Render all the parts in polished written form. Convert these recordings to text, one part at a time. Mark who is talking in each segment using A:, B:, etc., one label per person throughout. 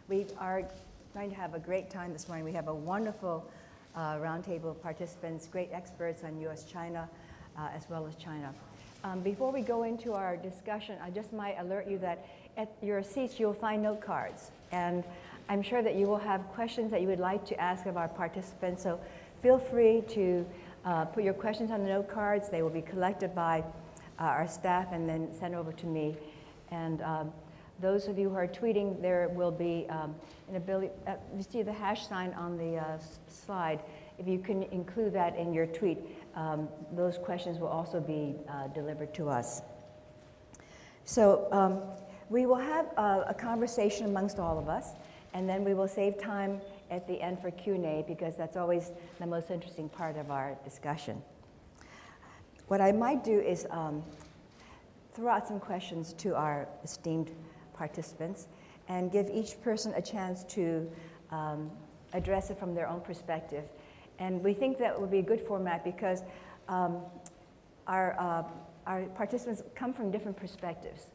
A: We are going to have a great time this morning. We have a wonderful roundtable participants, great experts on U.S.-China as well as China. Before we go into our discussion, I just might alert you that at your seats you'll find note cards. And I'm sure that you will have questions that you would like to ask of our participants. So feel free to put your questions on the note cards. They will be collected by our staff and then sent over to me. And those of you who are tweeting, there will be an ability, you see the hash sign on the slide. If you can include that in your tweet, those questions will also be delivered to us. So we will have a conversation amongst all of us, and then we will save time at the end for Q&A because that's always the most interesting part of our discussion. What I might do is throw out some questions to our esteemed participants and give each person a chance to address it from their own perspective. And we think that would be a good format because our participants come from different perspectives,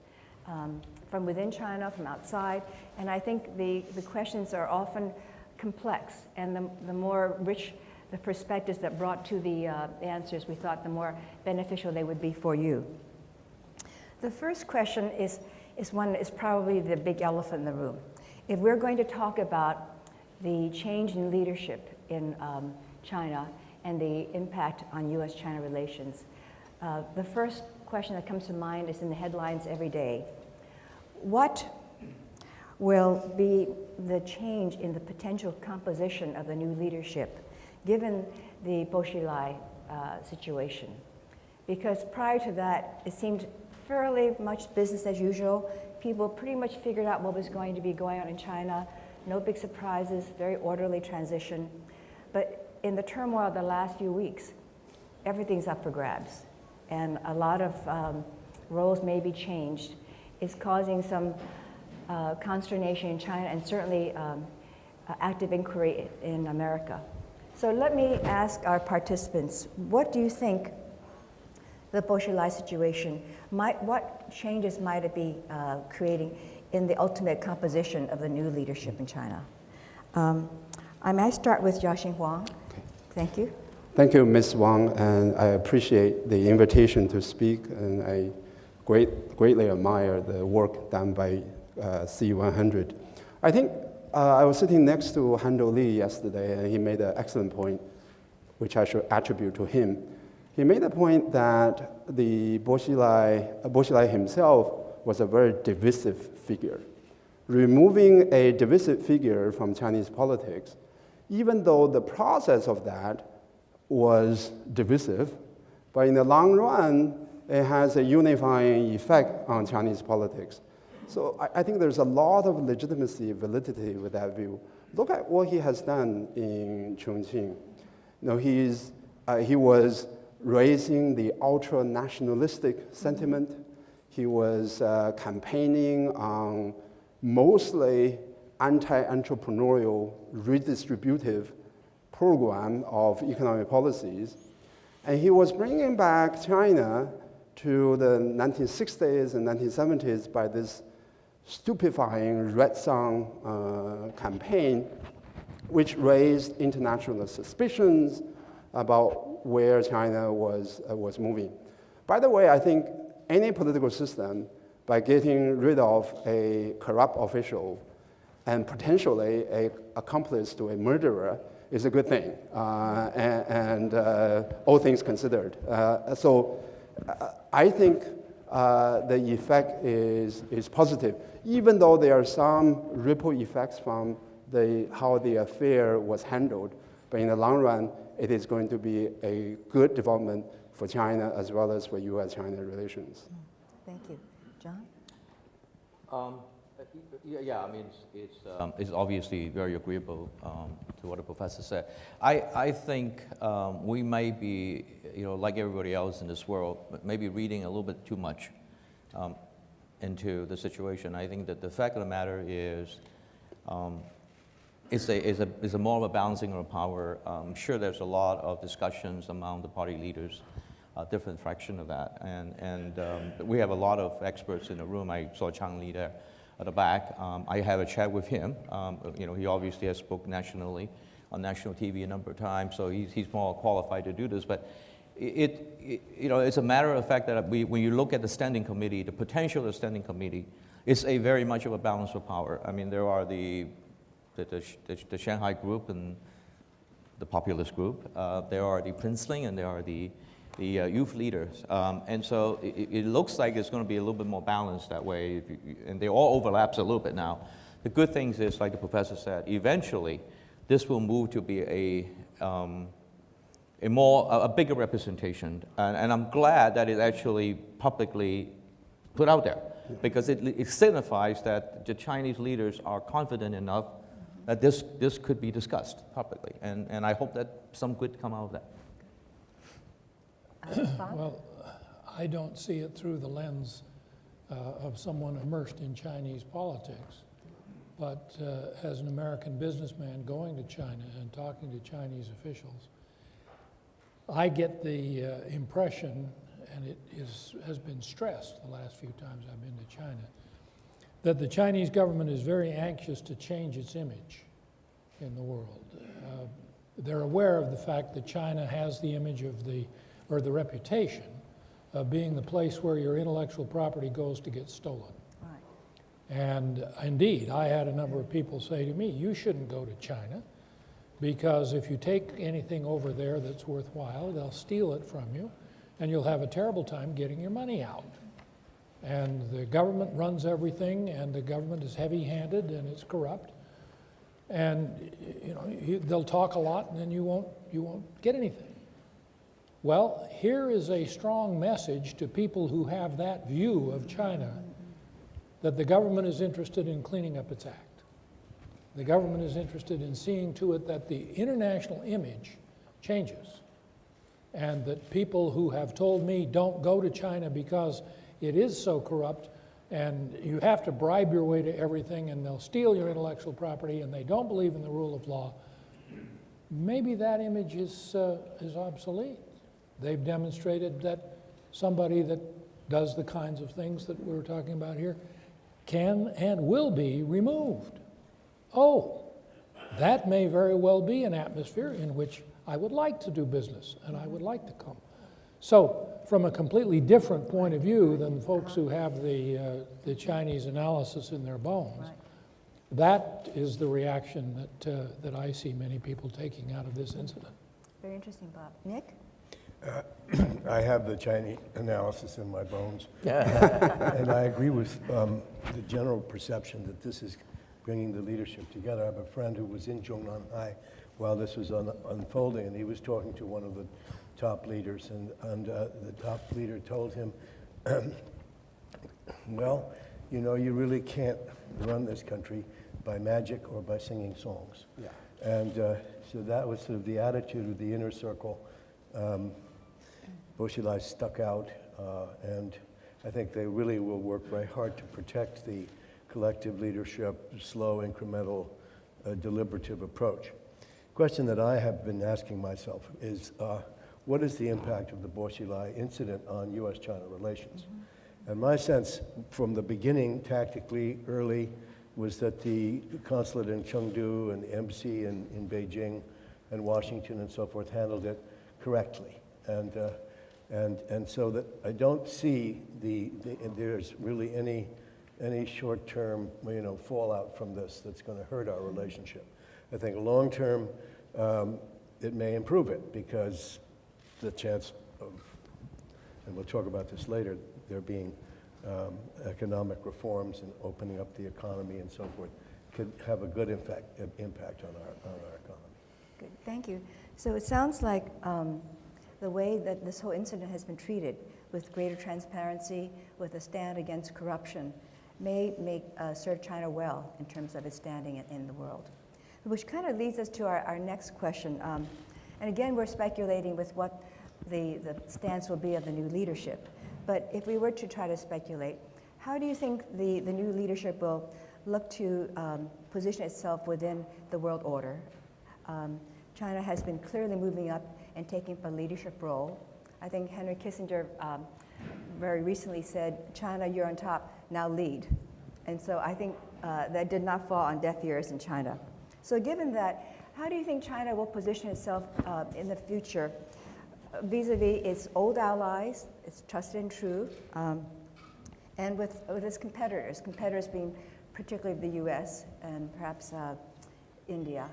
A: from within China, from outside, and I think the questions are often complex, and the more rich the perspectives that brought to the answers, we thought the more beneficial they would be for you. The first question is one that is probably the big elephant in the room. If we're going to talk about the change in leadership in China and the impact on U.S.-China relations, the first question that comes to mind is in the headlines every day. What will be the change in the potential composition of the new leadership given the Bo Xilai situation? Because prior to that, it seemed fairly much business as usual. People pretty much figured out what was going to be going on in China. No big surprises, very orderly transition. But in the turmoil of the last few weeks, everything's up for grabs. And a lot of roles may be changed. It's causing some consternation in China and certainly active inquiry in America. So let me ask our participants, what do you think the Bo Xilai situation, what changes might it be creating in the ultimate composition of the new leadership in China? I might start with Yasheng Huang.
B: Okay.
A: Thank you.
B: Thank you, Ms. Wang, and I appreciate the invitation to speak, and I greatly admire the work done by C100. I think I was sitting next to Hando Li yesterday, and he made an excellent point, which I should attribute to him. He made the point that the Bo Xilai himself was a very divisive figure. Removing a divisive figure from Chinese politics, even though the process of that was divisive, but in the long run, it has a unifying effect on Chinese politics. So I think there's a lot of legitimacy, validity with that view. Look at what he has done in Chongqing. He was raising the ultra-nationalistic sentiment. He was campaigning on mostly anti-entrepreneurial, redistributive program of economic policies. And he was bringing back China to the 1960s and 1970s by this stupefying Red Song campaign, which raised international suspicions about where China was moving. By the way, I think any political system, by getting rid of a corrupt official and potentially an accomplice to a murderer, is a good thing, and all things considered. So I think the effect is positive, even though there are some ripple effects from how the affair was handled. But in the long run, it is going to be a good development for China as well as for U.S.-China relations.
A: Thank you. John?
C: Yeah, I mean, it's obviously very agreeable to what the professor said. I think we may be, like everybody else in this world, maybe reading a little bit too much into the situation. I think that the fact of the matter is, it's a more of a balancing of power. I'm sure there's a lot of discussions among the party leaders, different fraction of that, and we have a lot of experts in the room. I saw Chang Li there. at the back. I had a chat with him. You know, he obviously has spoken nationally on national TV a number of times, so he's more qualified to do this. But you know, it's a matter of fact that when you look at the standing committee, the potential of the standing committee, it's a very much of a balance of power. I mean, there are the Shanghai group and the populist group. There are the princeling and there are the youth leaders. And so it looks like it's going to be a little bit more balanced that way, and they all overlaps a little bit now. The good thing is, like the professor said, eventually this will move to be a bigger representation. And I'm glad that it actually publicly put out there, because it signifies that the Chinese leaders are confident enough that this could be discussed publicly. And I hope that some good come out of that.
D: Well, I don't see it through the lens of someone immersed in Chinese politics, but as an American businessman going to China and talking to Chinese officials, I get the impression, and it has been stressed the last few times I've been to China, that the Chinese government is very anxious to change its image in the world. They're aware of the fact that China has the image of the reputation of being the place where your intellectual property goes to get stolen.
A: Right.
D: And indeed, I had a number of people say to me, you shouldn't go to China, because if you take anything over there that's worthwhile, they'll steal it from you, and you'll have a terrible time getting your money out. And the government runs everything, and the government is heavy-handed, and it's corrupt. And you know, they'll talk a lot, and then you won't get anything. Well, here is a strong message to people who have that view of China, that the government is interested in cleaning up its act. The government is interested in seeing to it that the international image changes, and that people who have told me don't go to China because it is so corrupt and you have to bribe your way to everything and they'll steal your intellectual property and they don't believe in the rule of law, maybe that image is obsolete. They've demonstrated that somebody that does the kinds of things that we're talking about here can and will be removed. Oh, that may very well be an atmosphere in which I would like to do business and I would like to come. So, from a completely different point of view than folks who have the Chinese analysis in their bones, right, that is the reaction that I see many people taking out of this incident.
A: Very interesting, Bob. Nick?
E: I have the Chinese analysis in my bones.
C: Yeah.
E: And I agree with the general perception that this is bringing the leadership together. I have a friend who was in Zhongnanhai while this was unfolding, and he was talking to one of the top leaders, and the top leader told him, well, you know, you really can't run this country by magic or by singing songs.
B: Yeah.
E: And so that was sort of the attitude of the inner circle. Boshilai stuck out, and I think they really will work very hard to protect the collective leadership, slow, incremental, deliberative approach. Question that I have been asking myself is, what is the impact of the Boshilai incident on U.S.-China relations? Mm-hmm. And my sense from the beginning, tactically, early, was that the consulate in Chengdu and the embassy in Beijing and Washington and so forth handled it correctly. And so that I don't see there's really any short-term, you know, fallout from this that's going to hurt our relationship. I think long-term, it may improve it, because the chance of, and we'll talk about this later, there being economic reforms and opening up the economy and so forth could have a good impact on our economy.
A: Good, thank you. So it sounds like the way that this whole incident has been treated, with greater transparency, with a stand against corruption, may serve China well in terms of its standing in the world. Which kind of leads us to our next question. And again, we're speculating with what the stance will be of the new leadership. But if we were to try to speculate, how do you think the new leadership will look to position itself within the world order? China has been clearly moving up and taking a leadership role. I think Henry Kissinger very recently said, China, you're on top, now lead. And so I think that did not fall on deaf ears in China. So given that, how do you think China will position itself in the future vis-a-vis its old allies, its trusted and true, and with its competitors being particularly the US and perhaps India?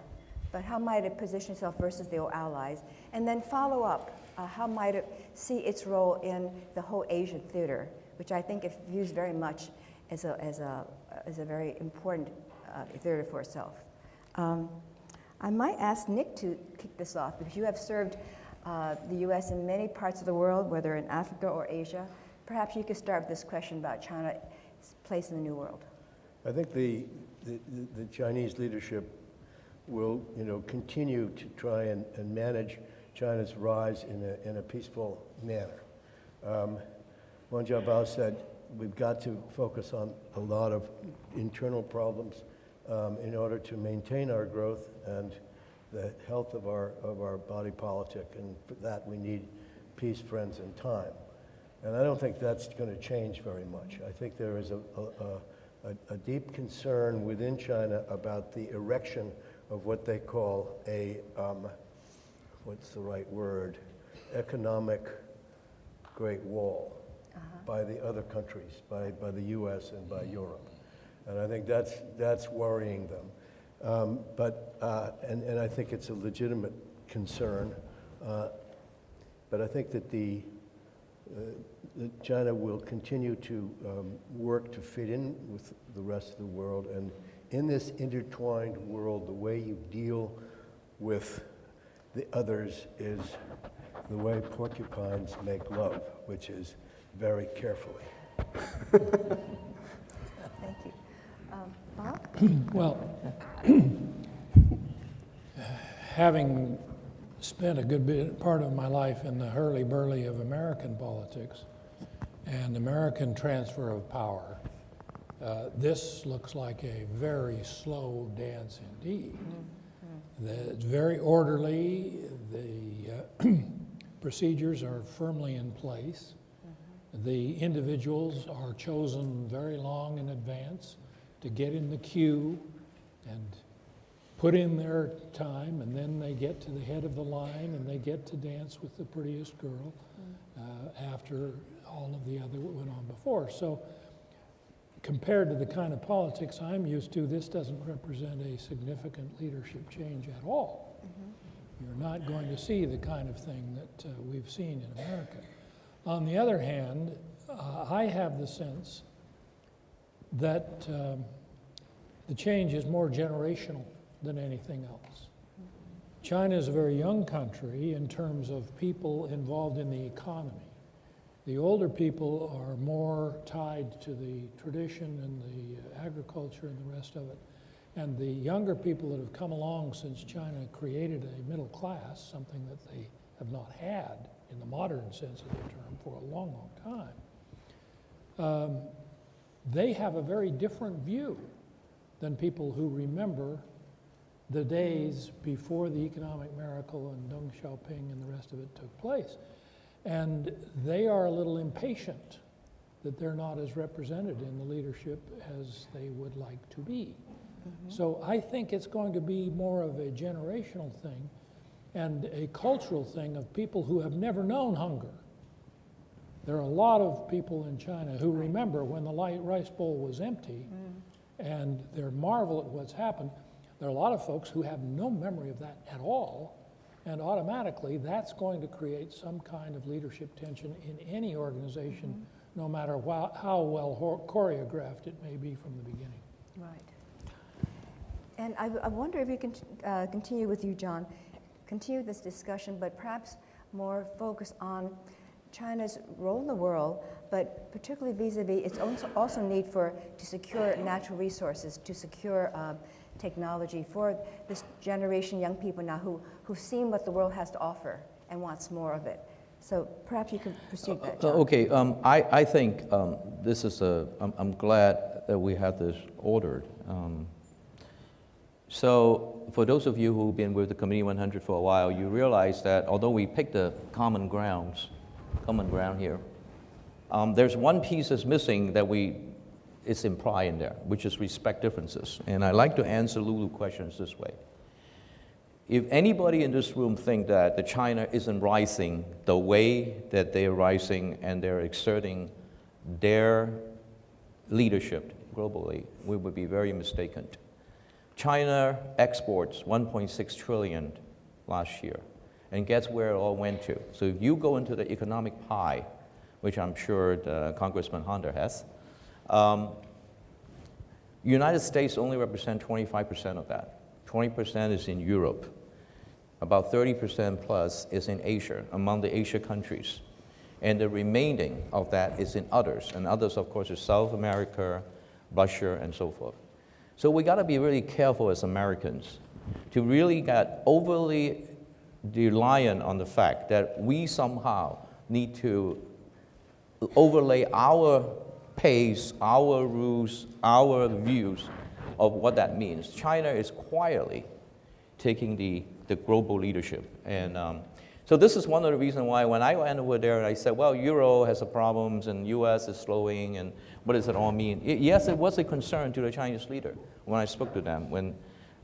A: But how might it position itself versus the old allies? And then follow up, how might it see its role in the whole Asian theater, which I think it views very much as a very important theater for itself. I might ask Nick to kick this off, because you have served the U.S. in many parts of the world, whether in Africa or Asia. Perhaps you could start with this question about China's place in the New World.
E: I think the Chinese leadership will, continue to try and manage China's rise in a peaceful manner. Wang Jiabao said we've got to focus on a lot of internal problems in order to maintain our growth and the health of our body politic, and for that we need peace, friends, and time. And I don't think that's going to change very much. I think there is a deep concern within China about the erection of what they call a, what's the right word, economic Great Wall by the other countries, by the US and by Europe. And I think that's worrying them. And I think it's a legitimate concern. But I think that that China will continue to work to fit in with the rest of the world. And in this intertwined world, the way you deal with the others is the way porcupines make love, which is very carefully.
A: Thank you. Bob?
D: Well, having spent a good part of my life in the hurly-burly of American politics and American transfer of power, this looks like a very slow dance indeed. It's very orderly. The procedures are firmly in place. The individuals are chosen very long in advance to get in the queue and put in their time, and then they get to the head of the line and they get to dance with the prettiest girl after all of the other went on before. So compared to the kind of politics I'm used to, this doesn't represent a significant leadership change at all. You're not going to see the kind of thing that we've seen in America. On the other hand, I have the sense that the change is more generational than anything else. China is a very young country in terms of people involved in the economy. The older people are more tied to the tradition and the agriculture and the rest of it. And the younger people that have come along since China created a middle class, something that they have not had in the modern sense of the term for a long, long time, they have a very different view than people who remember the days before the economic miracle and Deng Xiaoping and the rest of it took place. And they are a little impatient that they're not as represented in the leadership as they would like to be. So I think it's going to be more of a generational thing and a cultural thing of people who have never known hunger. There are a lot of people in China who remember when the rice bowl was empty and they marvel at what's happened. There are a lot of folks who have no memory of that at all, and automatically that's going to create some kind of leadership tension in any organization, no matter how well choreographed it may be from the beginning.
A: Right. And I wonder if you can continue with you, John, continue this discussion, but perhaps more focus on China's role in the world, but particularly vis-a-vis its also need to secure natural resources, to secure technology for this generation of young people now who've seen what the world has to offer and wants more of it. So perhaps you can proceed that, John.
C: Okay, I think this is I'm glad that we have this ordered. So for those of you who've been with the Committee 100 for a while, you realize that although we picked the common ground here, there's one piece that's missing that it's implied in there, which is respect differences. And I like to answer Lulu questions this way. If anybody in this room think that the China isn't rising the way that they're rising and they're exerting their leadership globally, we would be very mistaken. China exports 1.6 trillion last year, and guess where it all went to? So if you go into the economic pie, which I'm sure Congressman Hunter has, United States only represent 25% of that. 20% is in Europe. About 30% plus is in Asia, among the Asia countries. And the remaining of that is in others. And others, of course, is South America, Russia, and so forth. So we got to be really careful as Americans to really get overly reliant on the fact that we somehow need to overlay our pace, our rules, our views of what that means. China is quietly taking the global leadership. And so this is one of the reasons why when I went over there and I said, well, Euro has some problems and US is slowing, and what does it all mean? Yes, it was a concern to the Chinese leader when I spoke to them.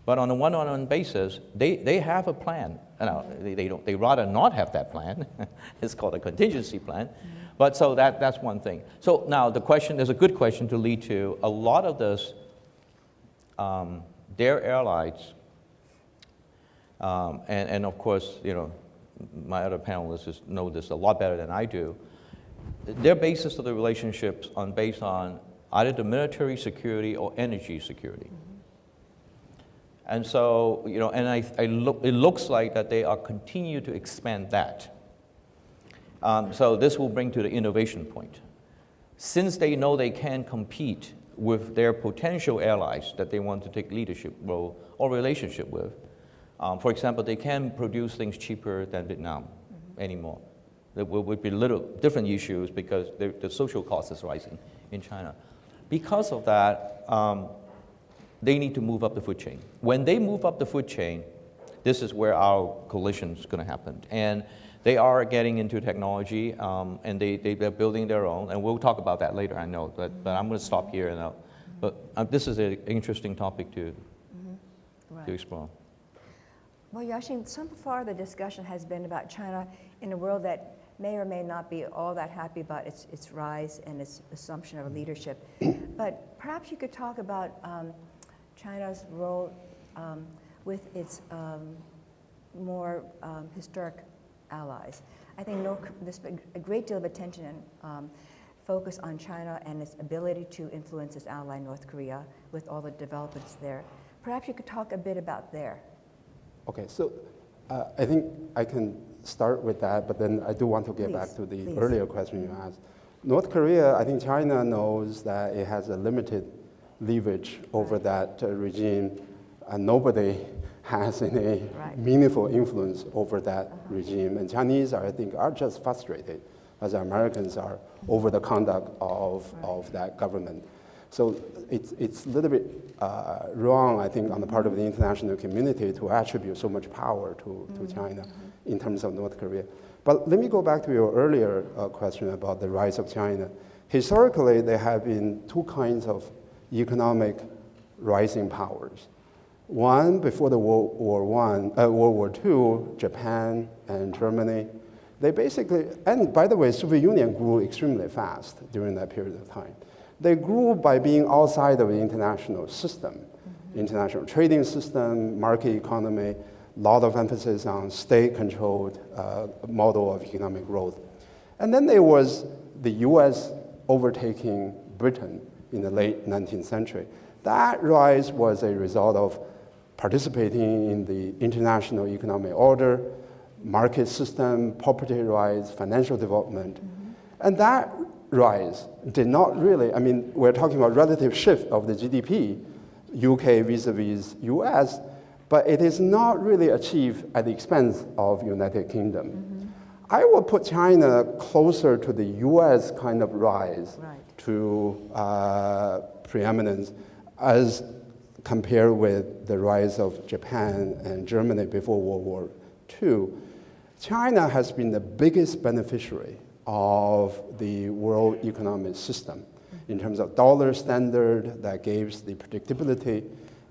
C: But on a one-on-one basis, they have a plan. Now, they rather not have that plan. It's called a contingency plan. But so that's one thing. So now the question is a good question to lead to a lot of this, their airlines, and of course, you know, my other panelists know this a lot better than I do. Their basis of the relationships based on either the military security or energy security. And so, you know, and it looks like that they are continue to expand that. So this will bring to the innovation point. Since they know they can compete with their potential allies that they want to take leadership role or relationship with, for example, they can produce things cheaper than Vietnam anymore. There will be little different issues because the social cost is rising in China. Because of that, they need to move up the food chain. When they move up the food chain, this is where our collision is going to happen. And they are getting into technology, and they're building their own. And we'll talk about that later, I know. But I'm going to stop here. And but this is an interesting topic to explore.
A: Well, Yasheng, so far the discussion has been about China in a world that may or may not be all that happy about its rise and its assumption of leadership. But perhaps you could talk about China's role with its more historic allies. I think there's been a great deal of attention and focus on China and its ability to influence its ally North Korea with all the developments there. Perhaps you could talk a bit about there.
B: Okay, so I think I can start with that, but then I do want to get back to the earlier question you asked. North Korea, I think China knows that it has a limited leverage over that regime, and nobody has any meaningful influence over that regime. And Chinese, I think, are just frustrated, as Americans are, over the conduct of that government. So it's a little bit wrong, I think, on the part of the international community to attribute so much power to China in terms of North Korea. But let me go back to your earlier question about the rise of China. Historically, there have been two kinds of economic rising powers. One, before the World War II, Japan and Germany, they basically, and by the way, Soviet Union grew extremely fast during that period of time. They grew by being outside of the international system, international trading system, market economy, a lot of emphasis on state-controlled model of economic growth. And then there was the US overtaking Britain in the late 19th century. That rise was a result of participating in the international economic order, market system, property rights, financial development. And that rise did not really, I mean, we're talking about relative shift of the GDP, UK vis-a-vis US, but it is not really achieved at the expense of United Kingdom. I would put China closer to the US kind of rise to preeminence as compared with the rise of Japan and Germany before World War II. China has been the biggest beneficiary of the world economic system in terms of dollar standard that gives the predictability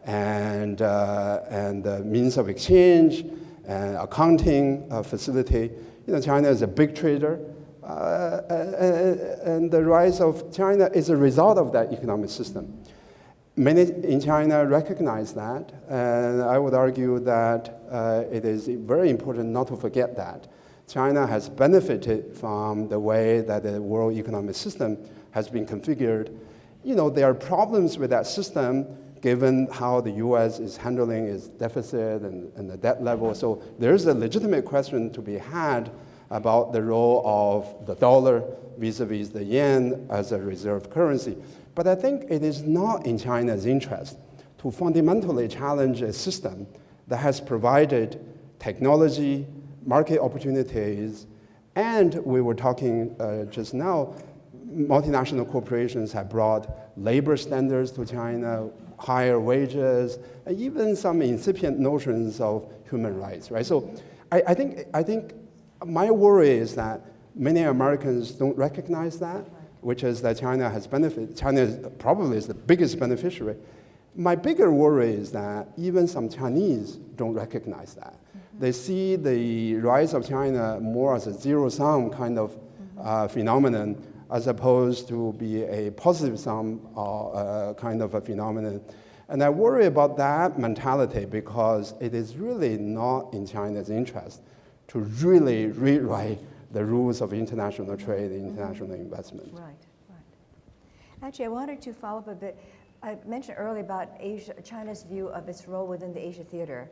B: and the means of exchange and accounting facility. China is a big trader, and the rise of China is a result of that economic system. Many in China recognize that, and I would argue that it is very important not to forget that. China has benefited from the way that the world economic system has been configured. There are problems with that system given how the US is handling its deficit and the debt level. So there's a legitimate question to be had about the role of the dollar vis-a-vis the yen as a reserve currency. But I think it is not in China's interest to fundamentally challenge a system that has provided technology, market opportunities, and we were talking just now, multinational corporations have brought labor standards to China, higher wages, and even some incipient notions of human rights, right? So I think my worry is that many Americans don't recognize that, which is that China has benefited. China probably is the biggest beneficiary. My bigger worry is that even some Chinese don't recognize that. They see the rise of China more as a zero-sum kind of phenomenon, as opposed to be a positive sum kind of a phenomenon. And I worry about that mentality because it is really not in China's interest to really rewrite the rules of international trade and international investment.
A: Right. Actually, I wanted to follow up a bit. I mentioned earlier about China's view of its role within the Asia theater.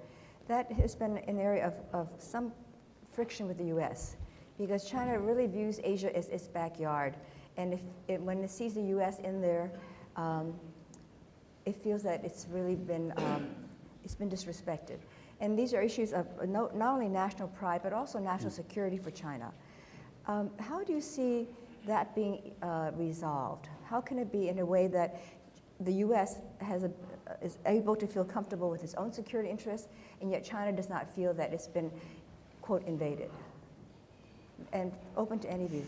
A: That has been an area of some friction with the US, because China really views Asia as its backyard. And when it sees the US in there, it feels that it's really been, it's been disrespected. And these are issues of not only national pride, but also national security for China. How do you see that being resolved? How can it be in a way that the US is able to feel comfortable with its own security interests, and yet China does not feel that it's been, quote, invaded? And open to any view.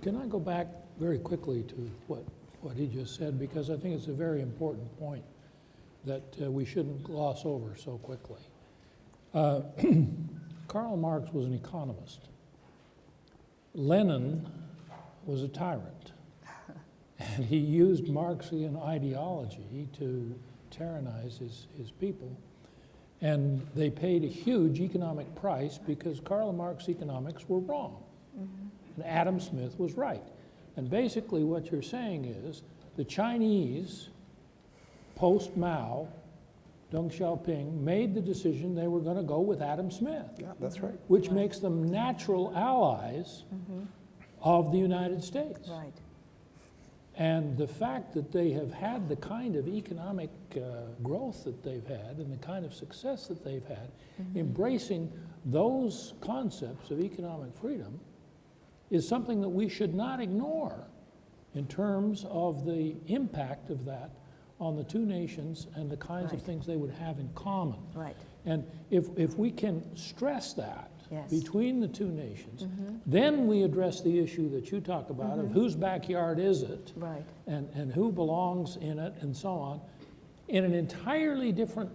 D: Can I go back very quickly to what he just said, because I think it's a very important point that we shouldn't gloss over so quickly. Karl Marx was an economist. Lenin was a tyrant. And he used Marxian ideology to tyrannize his people. And they paid a huge economic price because Karl Marx's economics were wrong. And Adam Smith was right. And basically what you're saying is the Chinese, post-Mao, Deng Xiaoping, made the decision they were going to go with Adam Smith.
B: Yeah, that's right.
D: Which makes them natural allies of the United States.
A: Right.
D: And the fact that they have had the kind of economic growth that they've had and the kind of success that they've had, embracing those concepts of economic freedom is something that we should not ignore in terms of the impact of that on the two nations and the kinds of things they would have in common.
A: Right.
D: And if we can stress that
A: Yes.
D: between the two nations, then we address the issue that you talk about of whose backyard is it,
A: Right.
D: and who belongs in it, and so on, in an entirely different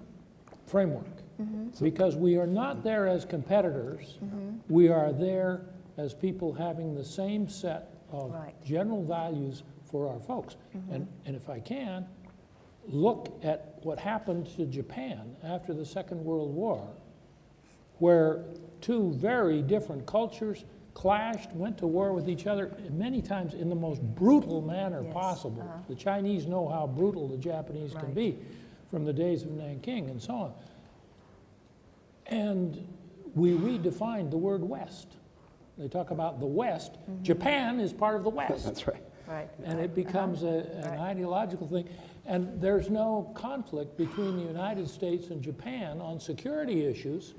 D: framework. Because we are not there as competitors, we are there as people having the same set of general values for our folks. And if I can, look at what happened to Japan after the Second World War, where two very different cultures clashed, went to war with each other, many times in the most brutal manner possible. The Chinese know how brutal the Japanese can be from the days of Nanking and so on. And we redefined the word West. They talk about the West. Japan is part of the West.
B: That's right.
A: Right.
D: And it becomes an ideological thing. And there's no conflict between the United States and Japan on security issues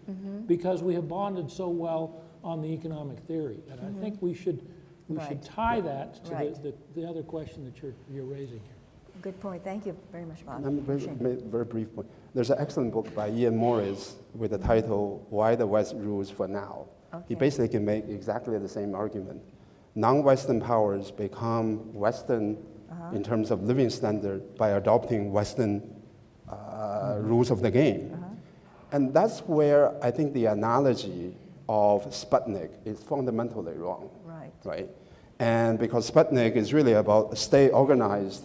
D: because we have bonded so well on the economic theory. And I think we should tie that to the other question that you're raising here.
A: Good point. Thank you very much, Bob.
B: Very brief point. There's an excellent book by Ian Morris with the title, Why the West Rules for Now. He basically can make exactly the same argument. Non-Western powers become Western in terms of living standard by adopting Western rules of the game. And that's where I think the analogy of Sputnik is fundamentally wrong. Right? And because Sputnik is really about state-organized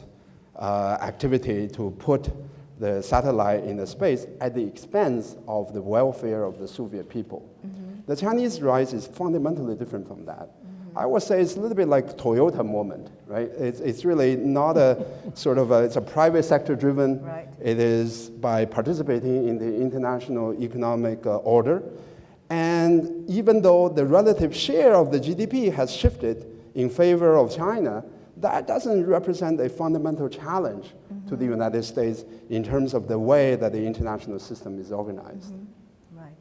B: activity to put the satellite in the space at the expense of the welfare of the Soviet people. The Chinese rise is fundamentally different from that. I would say it's a little bit like Toyota moment, right? It's really not a sort of it's a private sector driven.
A: Right.
B: It is by participating in the international economic order. And even though the relative share of the GDP has shifted in favor of China, that doesn't represent a fundamental challenge to the United States in terms of the way that the international system is organized.
A: Right.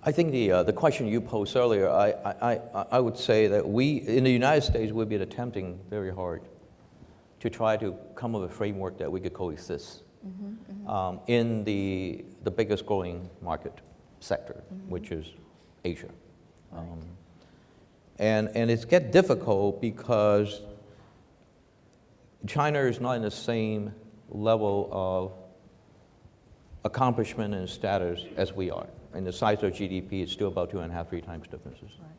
C: I think the question you posed earlier, I would say that we, in the United States, we've been attempting very hard to try to come up with a framework that we could coexist in the biggest growing market sector, which is Asia.
A: Right.
C: And it's get difficult because China is not in the same level of accomplishment and status as we are. And the size of GDP is still about 2.5, 3 times differences.
A: Right.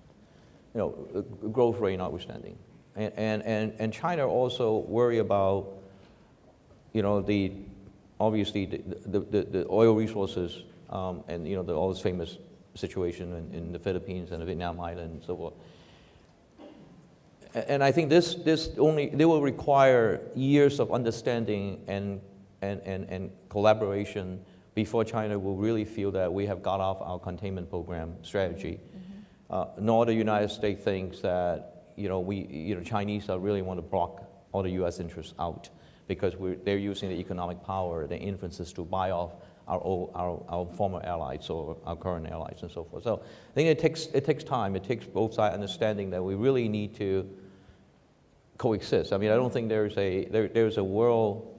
C: You know, growth rate notwithstanding. And China also worry about, you know, obviously the oil resources and, you know, all this famous situation in the Philippines and the Vietnam Island and so forth. And I think they will require years of understanding and collaboration before China will really feel that we have got off our containment program strategy. Nor the United States thinks that, you know, Chinese really want to block all the U.S. interests out because they're using the economic power, the influences to buy off our former allies or our current allies and so forth. So I think it takes time. It takes both sides understanding that we really need to coexist. I mean, I don't think there's a world.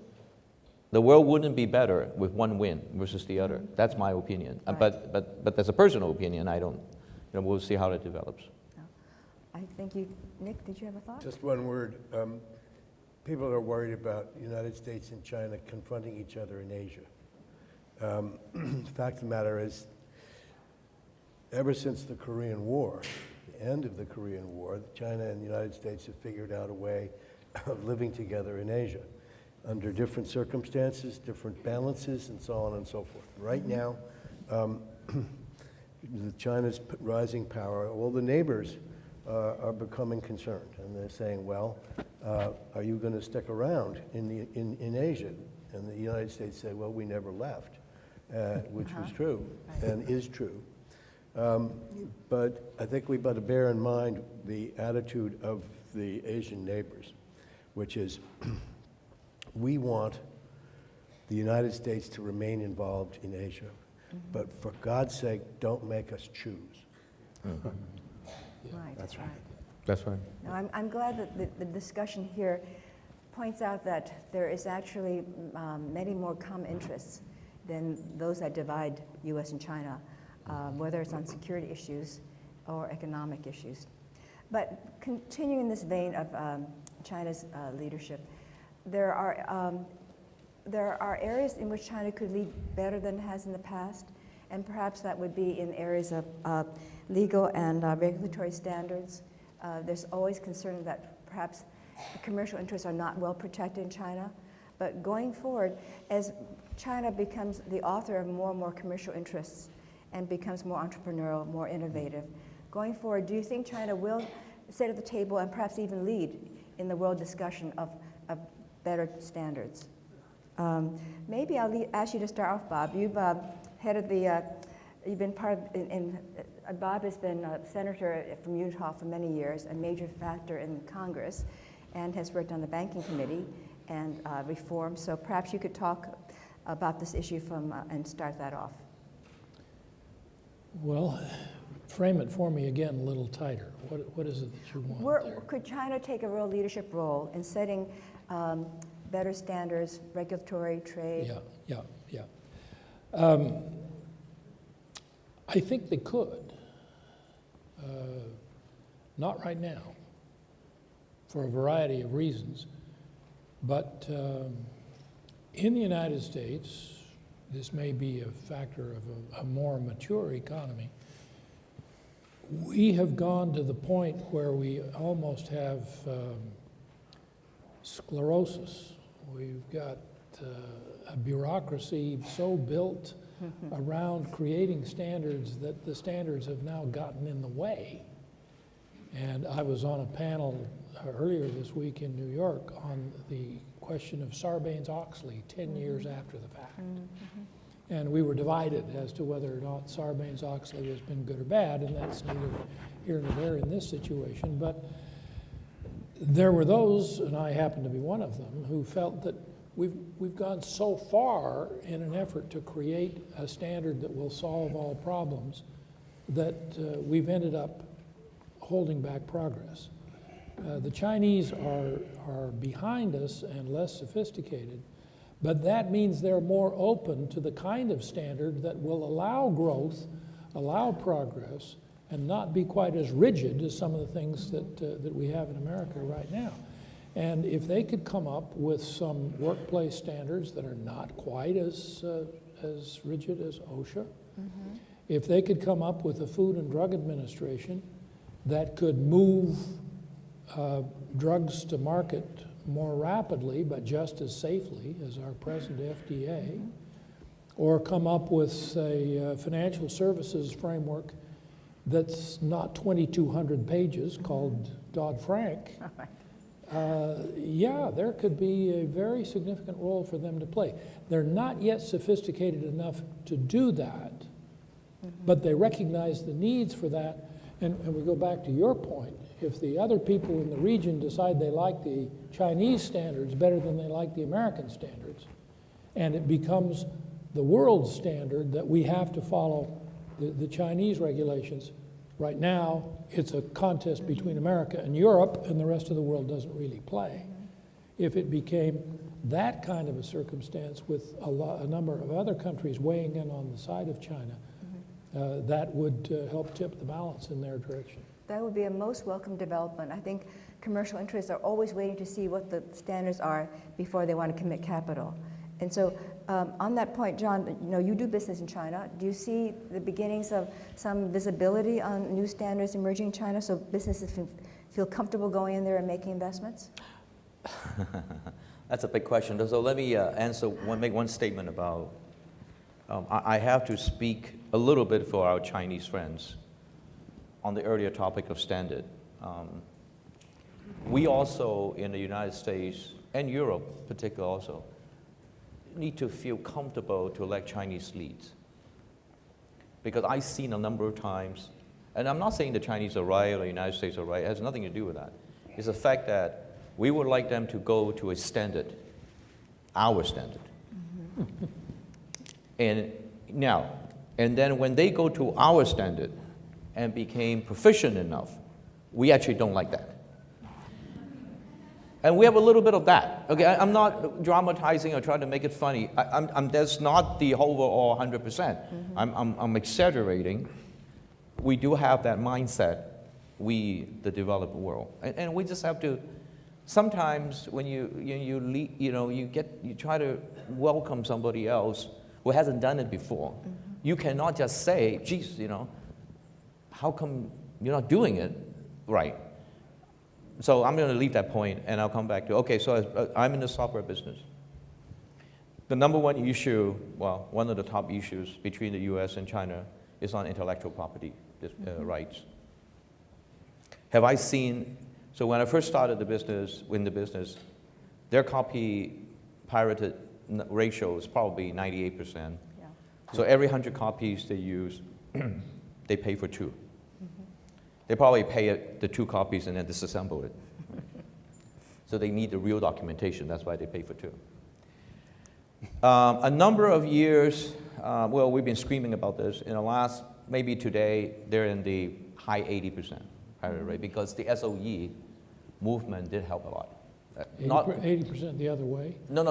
C: The world wouldn't be better with one win versus the other. That's my opinion.
A: Right.
C: But that's a personal opinion. I don't. You know, we'll see how that develops.
A: No. I think you, Nick, did you have a thought?
E: Just one word. People are worried about the United States and China confronting each other in Asia. The fact of the matter is, ever since the Korean War, the end of the Korean War, China and the United States have figured out a way of living together in Asia under different circumstances, different balances, and so on and so forth. Right now, China's rising power, all the neighbors are becoming concerned, and they're saying, well, are you going to stick around in Asia? And the United States said, well, we never left, which was true and is true. But I think we better bear in mind the attitude of the Asian neighbors, which is we want the United States to remain involved in Asia, but for God's sake, don't make us choose.
A: Right.
B: That's right.
C: That's right.
A: No, I'm glad that the discussion here points out that there is actually many more common interests than those that divide U.S. and China, whether it's on security issues or economic issues. But continuing this vein of China's leadership, there are areas in which China could lead better than it has in the past, and perhaps that would be in areas of legal and regulatory standards. There's always concern that perhaps the commercial interests are not well protected in China, but going forward, as China becomes the author of more and more commercial interests and becomes more entrepreneurial, more innovative, going forward, do you think China will sit at the table and perhaps even lead in the world discussion of better standards? Maybe I'll ask you to start off, Bob. You've headed you've been part of, Bob has been a senator from Utah for many years, a major factor in Congress, and has worked on the banking committee and reform. So perhaps you could talk about this issue and start that off.
D: Well, frame it for me again a little tighter. What is it that you want there?
A: Could China take a real leadership role in setting better standards, regulatory, trade?
D: Yeah. I think they could. Not right now, for a variety of reasons. But in the United States, this may be a factor of a more mature economy. We have gone to the point where we almost have sclerosis. We've got a bureaucracy so built around creating standards that the standards have now gotten in the way. And I was on a panel earlier this week in New York on the question of Sarbanes-Oxley 10 years after the fact. And we were divided as to whether or not Sarbanes-Oxley has been good or bad, and that's neither here nor there in this situation. But there were those, and I happen to be one of them, who felt that we've gone so far in an effort to create a standard that will solve all problems that we've ended up holding back progress. The Chinese are behind us and less sophisticated, but that means they're more open to the kind of standard that will allow growth, allow progress, and not be quite as rigid as some of the things that we have in America right now. And if they could come up with some workplace standards that are not quite as rigid as OSHA, if they could come up with a Food and Drug Administration that could move drugs to market more rapidly, but just as safely as our present FDA, or come up with a financial services framework that's not 2,200 pages called Dodd-Frank, yeah, there could be a very significant role for them to play. They're not yet sophisticated enough to do that, but they recognize the needs for that. And we go back to your point. If the other people in the region decide they like the Chinese standards better than they like the American standards, and it becomes the world standard that we have to follow the Chinese regulations, right now it's a contest between America and Europe, and the rest of the world doesn't really play. If it became that kind of a circumstance with a number of other countries weighing in on the side of China, that would help tip the balance in their direction.
A: That would be a most welcome development. I think commercial interests are always waiting to see what the standards are before they want to commit capital. And so on that point, John, you do business in China. Do you see the beginnings of some visibility on new standards emerging in China so businesses feel comfortable going in there and making investments?
C: That's a big question. So let me make one statement about, I have to speak a little bit for our Chinese friends on the earlier topic of standard. We also, in the United States and Europe particularly also, need to feel comfortable to elect Chinese leads. Because I've seen a number of times, and I'm not saying the Chinese are right or the United States are right, it has nothing to do with that. It's the fact that we would like them to go to a standard, our standard. And then when they go to our standard and became proficient enough, we actually don't like that. And we have a little bit of that. Okay, I'm not dramatizing or trying to make it funny. That's not the overall 100%. I'm exaggerating. We do have that mindset, we, the developed world. And we just have to, sometimes when you try to welcome somebody else who hasn't done it before, you cannot just say, geez, how come you're not doing it right? So I'm going to leave that point, and I'll come back to, okay, so I'm in the software business. The number one issue, well, one of the top issues between the US and China is on intellectual property rights. Have I seen, so when I first started the business, their copy pirated ratio is probably 98%. Yeah. So every 100 copies they use, they pay for 2. They probably pay the 2 copies and then disassemble it. So they need the real documentation. That's why they pay for 2. A number of years, well, we've been screaming about this. In the last, maybe today, they're in the high 80% pirate rate because the SOE movement did help a lot.
D: 80% the other way?
C: No.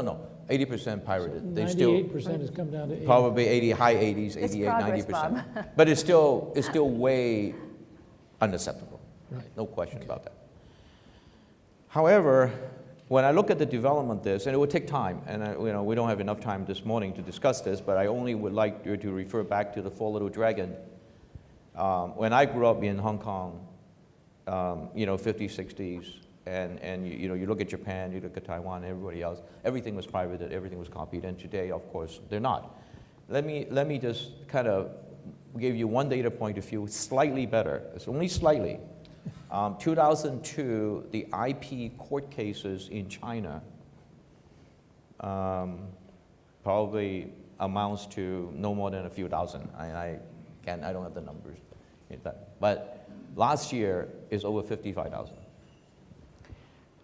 C: 80% pirated.
D: So 98% has come down to 80.
C: Probably high 80s, 88,
A: progress,
C: 90%.
A: Bob.
C: But it's still way unacceptable.
D: Right.
C: No question about that. However, when I look at the development of this, and it would take time, and we don't have enough time this morning to discuss this, but I only would like you to refer back to the Four Little Dragon. When I grew up in Hong Kong, 50s, 60s, and you look at Japan, you look at Taiwan, everybody else, everything was privated, everything was copied, and today, of course, they're not. Let me just kind of give you one data point to feel slightly better. It's only slightly. 2002, the IP court cases in China probably amounts to no more than a few thousand. I don't have the numbers, but last year is over 55,000.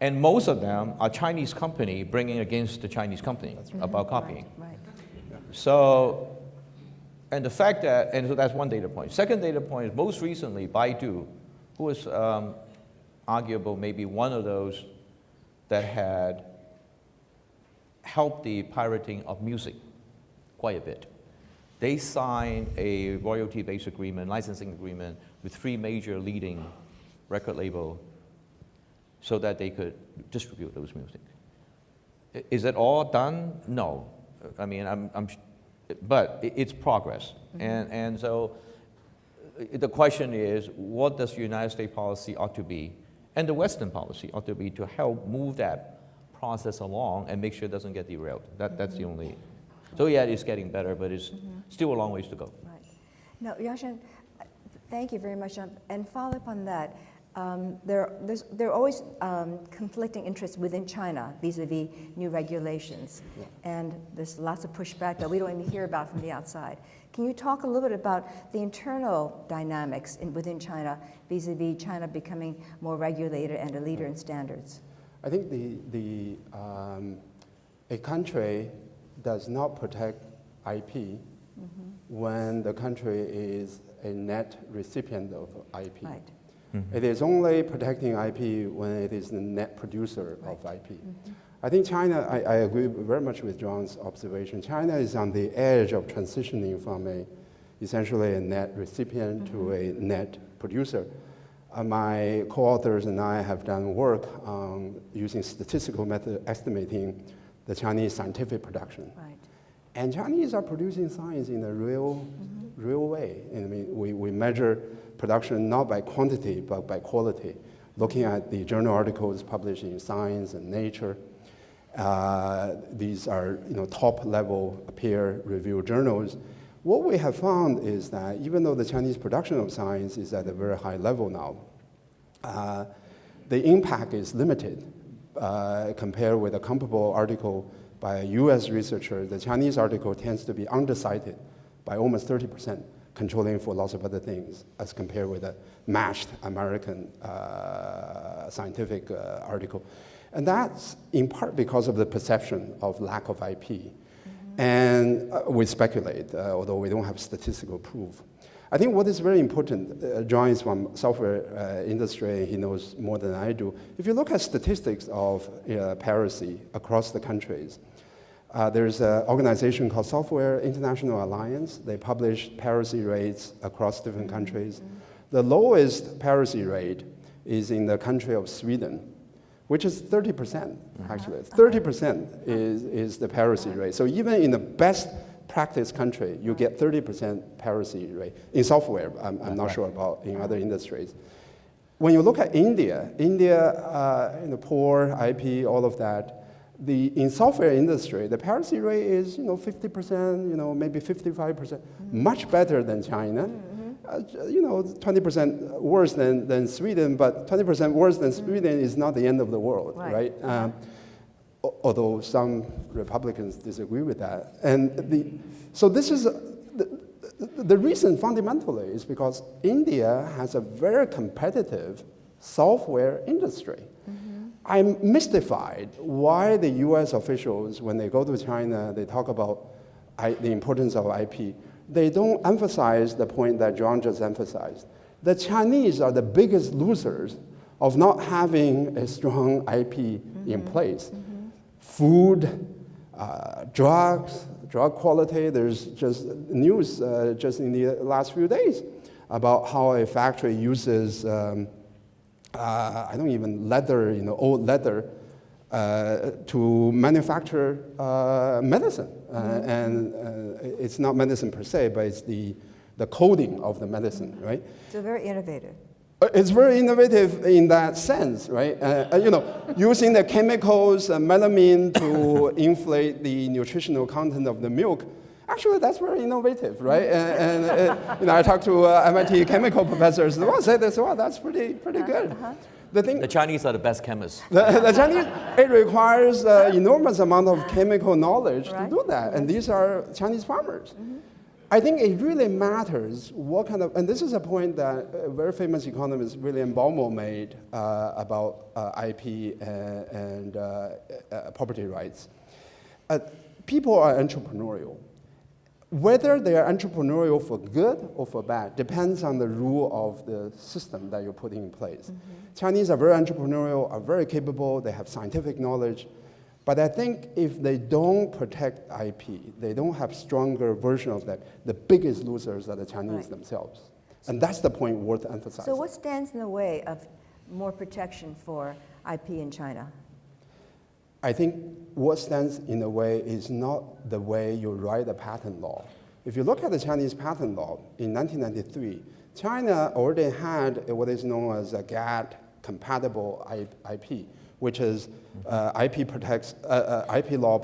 C: And most of them are Chinese company bringing against the Chinese company about copying.
A: Right.
C: So, and the fact that, and so that's one data point. Second data point is most recently Baidu, who was arguable maybe one of those that had helped the pirating of music quite a bit. They signed a royalty-based agreement, licensing agreement with 3 major leading record labels so that they could distribute those music. Is it all done? No. I mean, but it's progress. And so the question is, what does the United States policy ought to be, and the Western policy ought to be to help move that process along and make sure it doesn't get derailed. That's the only. So yeah, it's getting better, but it's still a long ways to go.
A: Right. Now, Yasheng, thank you very much. And follow up on that. There are always conflicting interests within China vis-a-vis new regulations. Yeah. And there's lots of pushback that we don't even hear about from the outside. Can you talk a little bit about the internal dynamics within China vis-a-vis China becoming more regulated and a leader in standards?
B: I think a country does not protect IP when the country is a net recipient of IP.
A: Right.
B: It is only protecting IP when it is the net producer of IP. I think China, I agree very much with John's observation. China is on the edge of transitioning from essentially a net recipient to a net producer. My co-authors and I have done work on using statistical method estimating the Chinese scientific production.
A: Right.
B: And Chinese are producing science in a real way. I mean, we measure production not by quantity, but by quality. Looking at the journal articles published in Science and Nature, these are top-level peer-reviewed journals. What we have found is that even though the Chinese production of science is at a very high level now, the impact is limited compared with a comparable article by a US researcher. The Chinese article tends to be undercited by almost 30%, controlling for lots of other things as compared with a matched American scientific article. And that's in part because of the perception of lack of IP. And we speculate, although we don't have statistical proof. I think what is very important, John is from software industry, he knows more than I do. If you look at statistics of piracy across the countries, there's an organization called Software International Alliance. They publish piracy rates across different countries. The lowest piracy rate is in the country of Sweden, which is 30%, actually. 30% is the piracy rate. So even in the best practice country, you get 30% piracy rate. In software, I'm not sure about in other industries. When you look at India, poor IP, all of that, in software industry, the piracy rate is 50%, maybe 55%, much better than China. 20% worse than Sweden, but 20% worse than Sweden is not the end of the world, right? Although some Republicans disagree with that. And so this is, the reason fundamentally is because India has a very competitive software industry. I'm mystified why the US officials, when they go to China, they talk about the importance of IP. They don't emphasize the point that John just emphasized. The Chinese are the biggest losers of not having a strong IP in place. Food, drugs, drug quality, there's just news just in the last few days about how a factory uses, leather, old leather, to manufacture medicine. And it's not medicine per se, but it's the coding of the medicine, right?
A: So very innovative.
B: It's very innovative in that sense, right? Using the chemicals, melamine, to inflate the nutritional content of the milk. Actually, that's very innovative, right? And I talked to MIT chemical professors. They all say this. Well, that's pretty good.
C: The Chinese are the best chemists.
B: The Chinese, it requires enormous amount of chemical knowledge to do that, and these are Chinese farmers. I think it really matters what kind of, and this is a point that a very famous economist, William Baumol, made about IP and property rights. People are entrepreneurial. Whether they are entrepreneurial for good or for bad depends on the rule of the system that you're putting in place. Chinese are very entrepreneurial, are very capable, they have scientific knowledge. But I think if they don't protect IP, they don't have stronger version of that, the biggest losers are the Chinese themselves. And that's the point worth emphasizing.
A: So what stands in the way of more protection for IP in China?
B: I think what stands in the way is not the way you write a patent law. If you look at the Chinese patent law, in 1993, China already had what is known as a GATT-compatible IP, which is patent law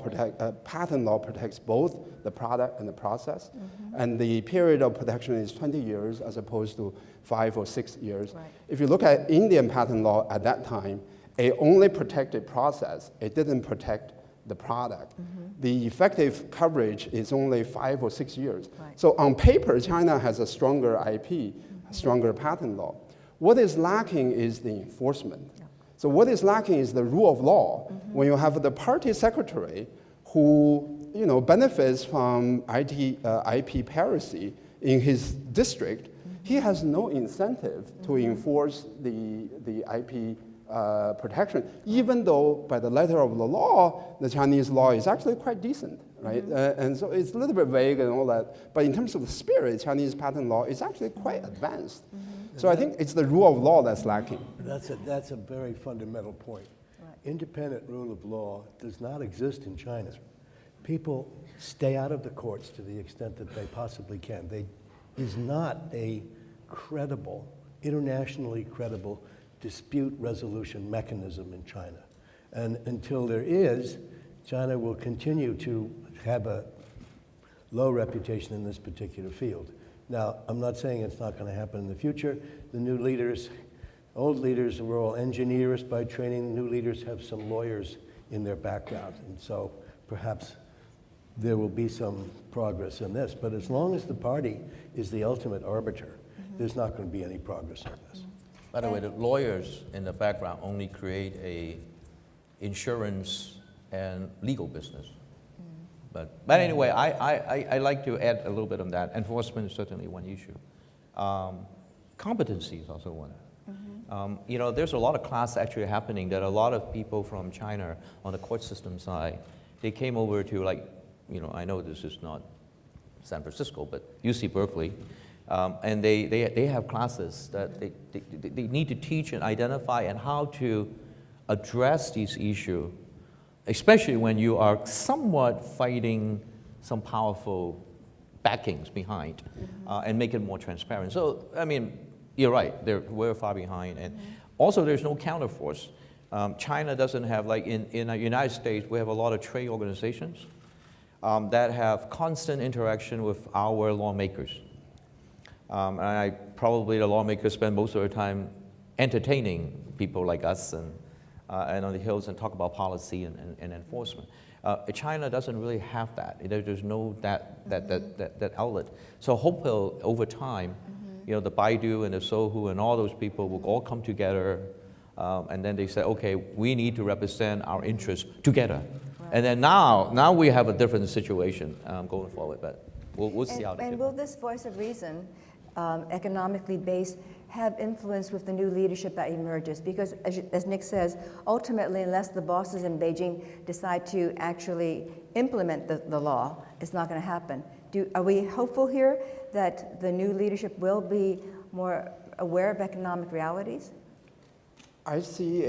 B: protects both the product and the process, and the period of protection is 20 years as opposed to 5 or 6 years.
A: Right.
B: If you look at Indian patent law at that time, it only protected process. It didn't protect the product. The effective coverage is only 5 or 6 years.
A: Right.
B: So on paper, China has a stronger IP, a stronger patent law. What is lacking is the enforcement.
A: Yeah.
B: So what is lacking is the rule of law. When you have the party secretary who benefits from IP piracy in his district, he has no incentive to enforce the IP protection, even though by the letter of the law, the Chinese law is actually quite decent, right? And so it's a little bit vague and all that, but in terms of the spirit, Chinese patent law is actually quite advanced. So I think it's the rule of law that's lacking.
E: That's a very fundamental point.
A: Right.
E: Independent rule of law does not exist in China. People stay out of the courts to the extent that they possibly can. There is not a credible, internationally credible dispute resolution mechanism in China. And until there is, China will continue to have a low reputation in this particular field. Now, I'm not saying it's not going to happen in the future. The new leaders, old leaders were all engineers by training. New leaders have some lawyers in their background. And so perhaps there will be some progress in this. But as long as the party is the ultimate arbiter, there's not going to be any progress on this.
C: By the way, the lawyers in the background only create a insurance and legal business. But anyway, I like to add a little bit on that. Enforcement is certainly one issue. Competency is also one. There's a lot of class actually happening that a lot of people from China on the court system side, they came over to I know this is not San Francisco, but UC Berkeley, and they have classes that they need to teach and identify and how to address these issues, especially when you are somewhat fighting some powerful backings behind, and make it more transparent. So, I mean, you're right, we're far behind. And also there's no counterforce. China doesn't have, like in the United States, we have a lot of trade organizations that have constant interaction with our lawmakers. And probably the lawmakers spend most of their time entertaining people like us and on the Hills and talk about policy and enforcement. China doesn't really have that. There's no that outlet. So hopefully over time, the Baidu and the Sohu and all those people will all come together, and then they say, okay, we need to represent our interests together. Right. And then now we have a different situation going forward, but we'll see how.
A: And will this voice of reason, economically based, have influence with the new leadership that emerges? Because as Nick says, ultimately, unless the bosses in Beijing decide to actually implement the law, it's not going to happen. Are we hopeful here that the new leadership will be more aware of economic realities?
B: I see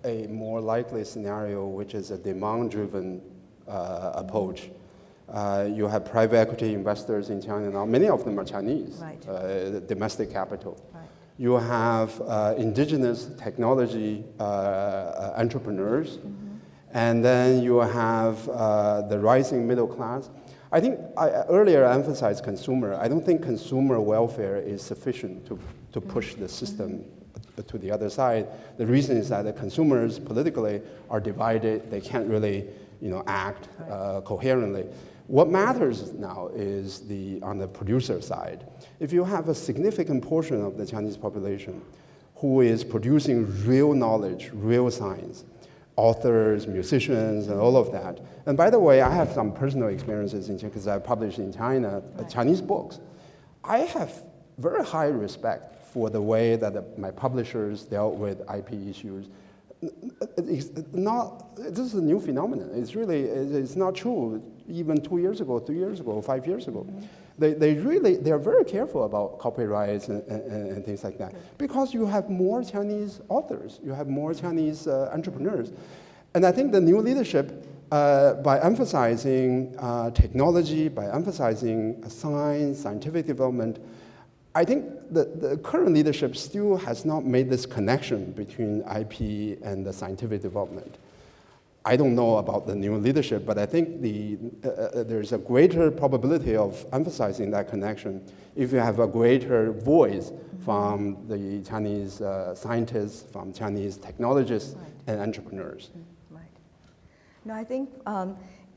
B: a more likely scenario, which is a demand-driven approach. You have private equity investors in China now. Many of them are Chinese,
A: Right.
B: Domestic capital.
A: Right.
B: You have indigenous technology entrepreneurs, and then you have the rising middle class. I think I earlier emphasized consumer. I don't think consumer welfare is sufficient to push the system to the other side. The reason is that the consumers politically are divided. They can't really, act coherently. What matters now is on the producer side. If you have a significant portion of the Chinese population who is producing real knowledge, real science, authors, musicians, and all of that. And by the way, I have some personal experiences in China because I published in China Chinese books. I have very high respect for the way that my publishers dealt with IP issues. This is a new phenomenon. It's not true even 2 years ago, 3 years ago, 5 years ago. They're very careful about copyrights and things like that because you have more Chinese authors, you have more Chinese entrepreneurs. And I think the new leadership, by emphasizing technology, by emphasizing science, scientific development, I think the current leadership still has not made this connection between IP and the scientific development. I don't know about the new leadership, but I think there's a greater probability of emphasizing that connection if you have a greater voice from the Chinese scientists, from Chinese technologists and entrepreneurs.
A: Right. No, I think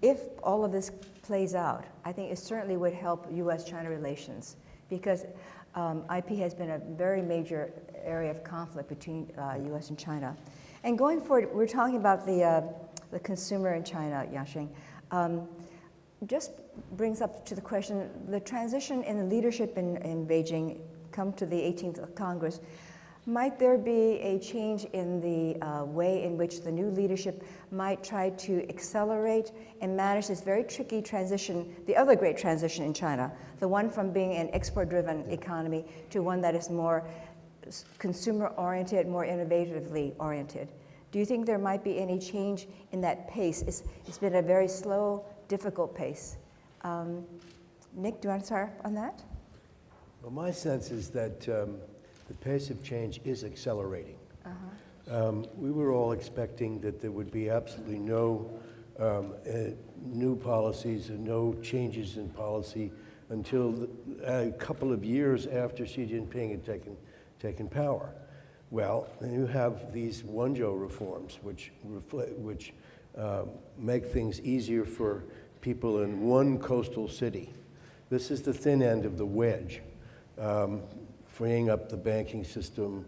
A: if all of this plays out, I think it certainly would help U.S.-China relations because IP has been a very major area of conflict between U.S. and China. And going forward, we're talking about the consumer in China, Yasheng. Just brings up to the question, the transition in the leadership in Beijing come to the 18th Congress, might there be a change in the way in which the new leadership might try to accelerate and manage this very tricky transition, the other great transition in China, the one from being an export-driven economy to one that is more consumer-oriented, more innovatively oriented? Do you think there might be any change in that pace? It's been a very slow, difficult pace. Nick, do you want to start on that?
E: Well, my sense is that the pace of change is accelerating. We were all expecting that there would be absolutely no new policies and no changes in policy until a couple of years after Xi Jinping had taken power. Well, then you have these Wenzhou reforms, which make things easier for people in one coastal city. This is the thin end of the wedge, freeing up the banking system,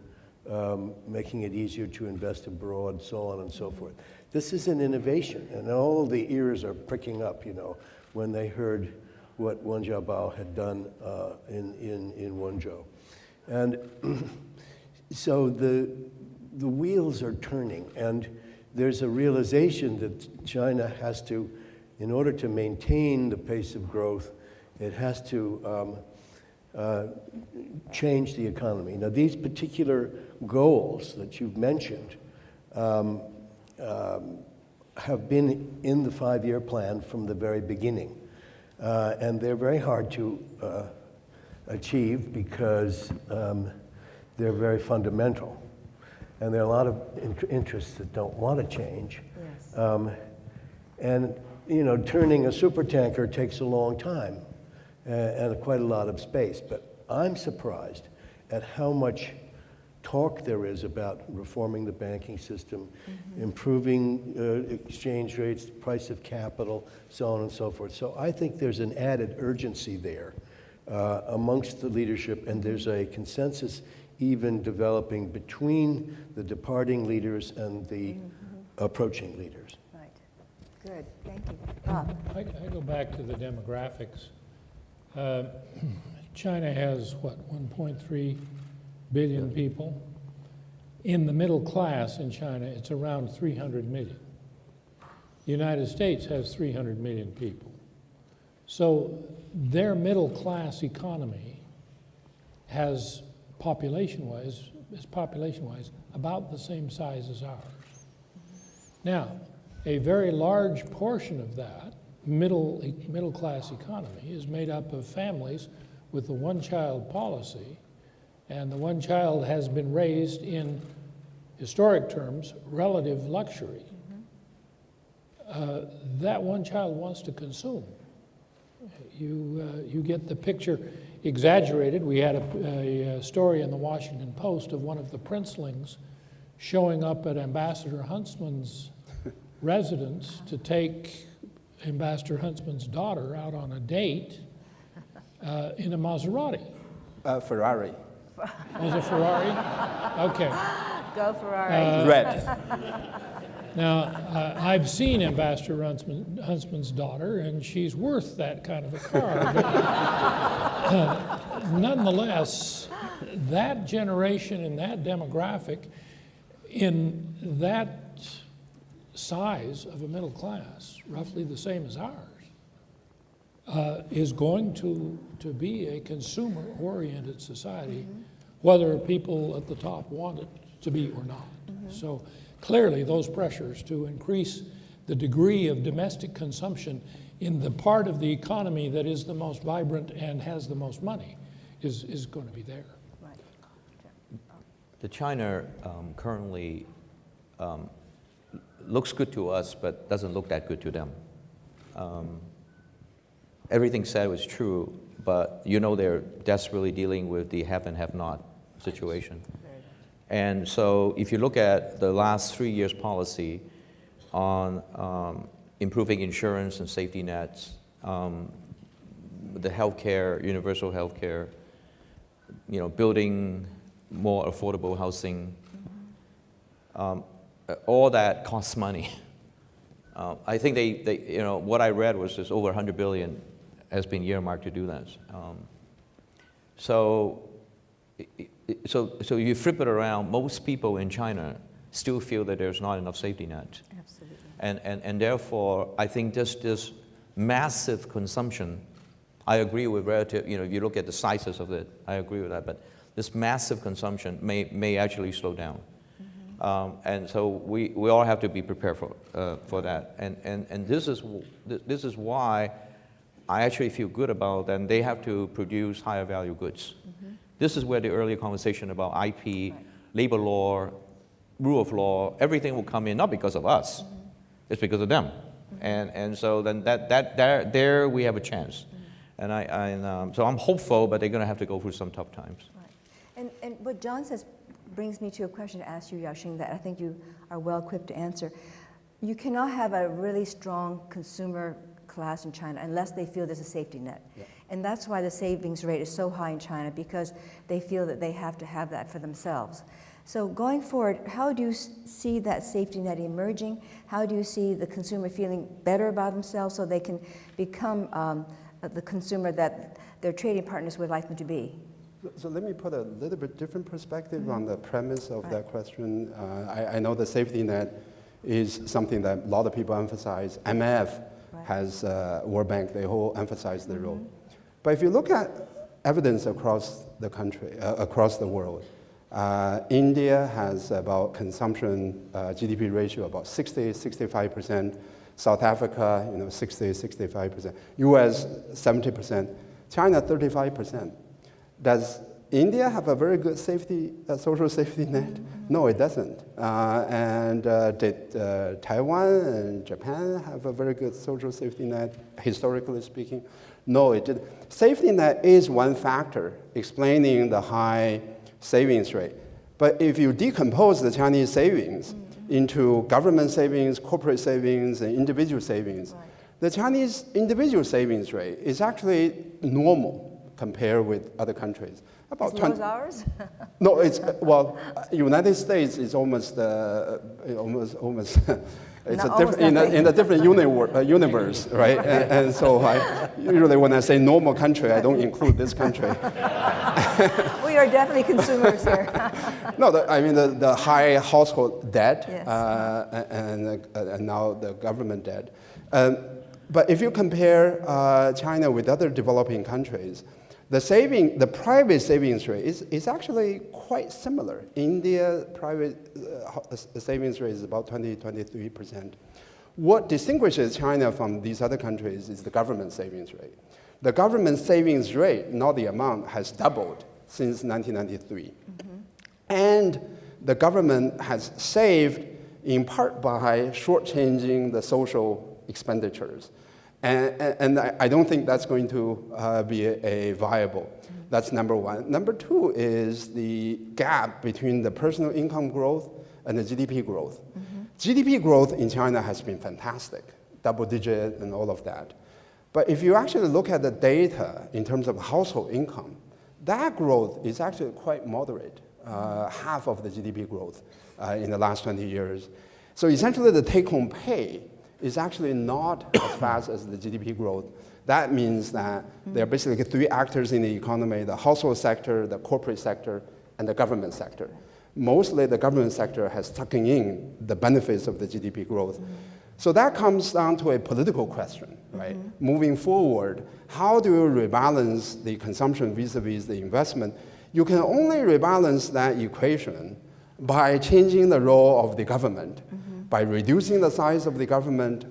E: making it easier to invest abroad, so on and so forth. This is an innovation, and all the ears are pricking up, when they heard what Wen Jiabao had done in Wenzhou. And so the wheels are turning, and there's a realization that China has to, in order to maintain the pace of growth, it has to change the economy. Now, these particular goals that you've mentioned have been in the 5-year plan from the very beginning. And they're very hard to achieve because they're very fundamental. And there are a lot of interests that don't want to change.
A: Yes.
E: And, turning a supertanker takes a long time and quite a lot of space. But I'm surprised at how much talk there is about reforming the banking system, improving exchange rates, price of capital, so on and so forth. So I think there's an added urgency there amongst the leadership, and there's a consensus even developing between the departing leaders and the approaching leaders.
A: Right. Good. Thank you. Bob.
D: I go back to the demographics. China has, 1.3 billion people. In the middle class in China, it's around 300 million. The United States has 300 million people. So their middle class economy has population-wise about the same size as ours. Now, a very large portion of that middle class economy is made up of families with the one-child policy, and the one child has been raised in historic terms, relative luxury. That one child wants to consume. You get the picture exaggerated. We had a story in the Washington Post of one of the princelings showing up at Ambassador Huntsman's residence to take Ambassador Huntsman's daughter out on a date in a Maserati.
B: Ferrari.
D: Was it Ferrari? Okay.
A: Go Ferrari.
B: Red.
D: Now, I've seen Ambassador Huntsman's daughter, and she's worth that kind of a car. But, nonetheless, that generation and that demographic in that size of a middle class, roughly the same as ours, is going to be a consumer-oriented society, whether people at the top want it to be or not. So clearly those pressures to increase the degree of domestic consumption in the part of the economy that is the most vibrant and has the most money is going to be there.
A: Right.
C: The China currently looks good to us, but doesn't look that good to them. Everything said was true, but you know they're desperately dealing with the have and have not situation. And so if you look at the last 3 years' policy on improving insurance and safety nets, the healthcare, universal healthcare, building more affordable housing, all that costs money. I think they what I read was just over 100 billion has been earmarked to do that. So you flip it around, most people in China still feel that there's not enough safety net.
A: Absolutely.
C: And therefore, I think this massive consumption, I agree with relative, if you look at the sizes of it, I agree with that, but this massive consumption may actually slow down. And so we all have to be prepared for that. And this is why I actually feel good about them. They have to produce higher value goods. This is where the earlier conversation about IP, labor law, rule of law, everything will come in, not because of us, it's because of them. And so then there we have a chance. And so I'm hopeful, but they're going to have to go through some tough times.
A: Right. And what John says brings me to a question to ask you, Yasheng, that I think you are well equipped to answer. You cannot have a really strong consumer class in China unless they feel there's a safety net. Yeah. And that's why the savings rate is so high in China, because they feel that they have to have that for themselves. So going forward, how do you see that safety net emerging? How do you see the consumer feeling better about themselves so they can become the consumer that their trading partners would like them to be?
B: So let me put a little bit different perspective on the premise of that question. I know the safety net is something that a lot of people emphasize. MF has World Bank, they all emphasize the role. But if you look at evidence across the country, across the world, India has about consumption GDP ratio about 60-65%. South Africa, 60-65%. US 70%. China 35%. Does India have a very good social safety net? No, it doesn't. And did Taiwan and Japan have a very good social safety net, historically speaking? No, it didn't. Safety net is one factor explaining the high savings rate. But if you decompose the Chinese savings into government savings, corporate savings, and individual savings, the Chinese individual savings rate is actually normal compared with other countries.
A: About as low as ours?
B: No, it's United States is almost it's a different in a different universe, right? and so usually when I say normal country, I don't include this country.
A: We are definitely consumers here.
B: No, the high household debt, yes. And now the government debt. But if you compare China with other developing countries, The private savings rate is actually quite similar. India private savings rate is about 23%. What distinguishes China from these other countries is the government savings rate. The government savings rate, not the amount, has doubled since 1993. And the government has saved in part by shortchanging the social expenditures. And I don't think that's going to be a viable. That's number one. Number two is the gap between the personal income growth and the GDP growth. GDP growth in China has been fantastic, double digit and all of that. But if you actually look at the data in terms of household income, that growth is actually quite moderate, half of the GDP growth in the last 20 years. So essentially the take-home pay is actually not as fast as the GDP growth. That means that there are basically three actors in the economy: the household sector, the corporate sector, and the government sector. Mostly the government sector has tucking in the benefits of the GDP growth. So that comes down to a political question, right? Moving forward, how do you rebalance the consumption vis-a-vis the investment? You can only rebalance that equation by changing the role of the government, by reducing the size of the government,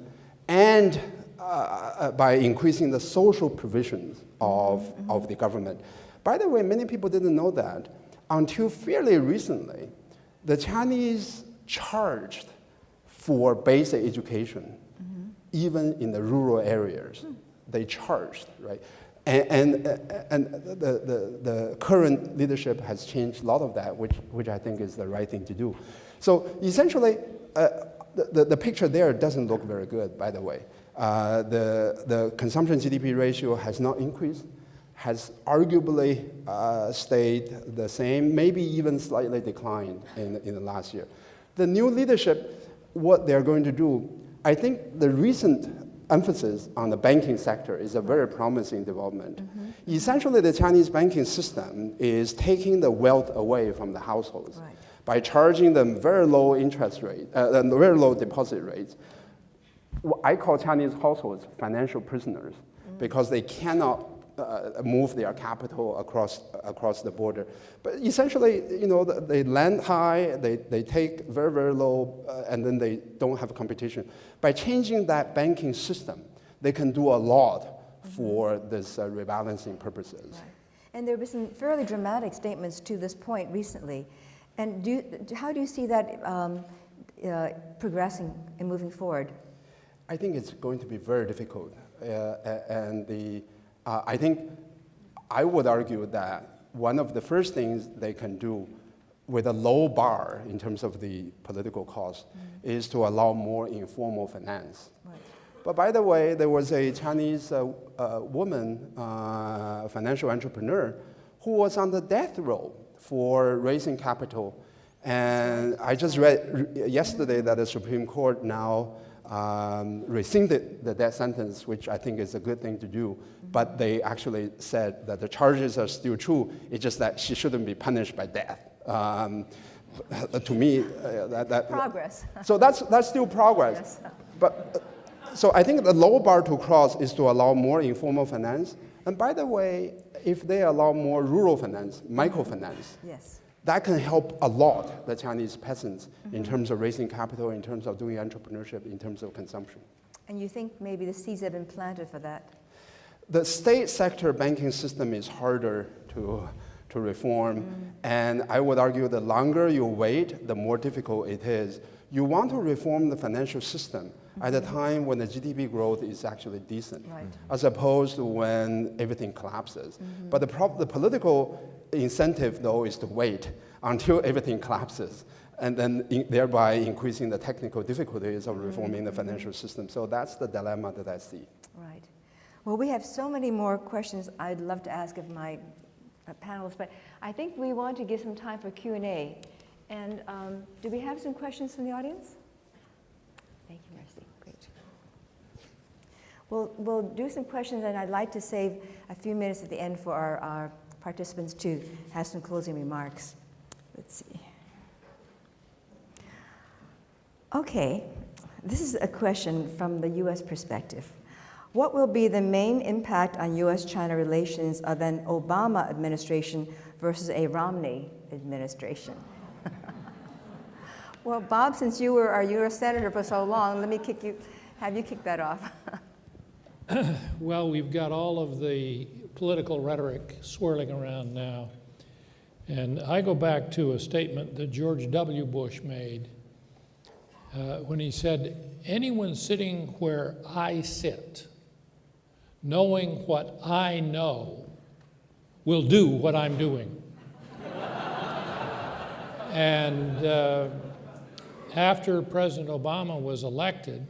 B: and by increasing the social provisions of the government. By the way, many people didn't know that. Until fairly recently, the Chinese charged for basic education, even in the rural areas. They charged, right? And the current leadership has changed a lot of that, which I think is the right thing to do. So essentially, the picture there doesn't look very good, by the way. The consumption GDP ratio has not increased, has arguably stayed the same, maybe even slightly declined in the last year. The new leadership, what they're going to do, I think the recent emphasis on the banking sector is a very promising development. Essentially, the Chinese banking system is taking the wealth away from the households by charging them very low interest rate, very low deposit rates. I call Chinese households financial prisoners because they cannot move their capital across the border. But essentially, they lend high, they take very, very low, and then they don't have competition. By changing that banking system, they can do a lot for this rebalancing purposes.
A: Right. And there have been some fairly dramatic statements to this point recently. And how do you see that progressing and moving forward?
B: I think it's going to be very difficult. I think I would argue that one of the first things they can do with a low bar in terms of the political cost is to allow more informal finance. Right. But by the way, there was a Chinese woman, financial entrepreneur, who was on the death row for raising capital. And I just read yesterday that the Supreme Court now rescinded the death sentence, which I think is a good thing to do. But they actually said that the charges are still true. It's just that she shouldn't be punished by death. To me, that
A: progress.
B: So that's still progress. Yes. But so I think the low bar to cross is to allow more informal finance. And by the way, if they allow more rural finance, microfinance,
A: yes,
B: that can help a lot the Chinese peasants in terms of raising capital, in terms of doing entrepreneurship, in terms of consumption.
A: And you think maybe the seeds have been planted for that?
B: The state sector banking system is harder to reform. And I would argue the longer you wait, the more difficult it is. You want to reform the financial system at a time when the GDP growth is actually decent, as opposed to when everything collapses. But the political incentive, though, is to wait until everything collapses, and then thereby increasing the technical difficulties of reforming the financial system. So that's the dilemma that I see.
A: Right. Well, we have so many more questions I'd love to ask of my panelists, but I think we want to give some time for Q&A. And do we have some questions from the audience? Thank you, Mercy. Great. We'll do some questions, and I'd like to save a few minutes at the end for our participants to have some closing remarks. Let's see. Okay, this is a question from the U.S. perspective. What will be the main impact on U.S.-China relations of an Obama administration versus a Romney administration? Well, Bob, since you were our U.S. Senator for so long, let me have you kick that off.
D: Well, we've got all of the political rhetoric swirling around now. And I go back to a statement that George W. Bush made when he said, anyone sitting where I sit, knowing what I know, will do what I'm doing. And after President Obama was elected,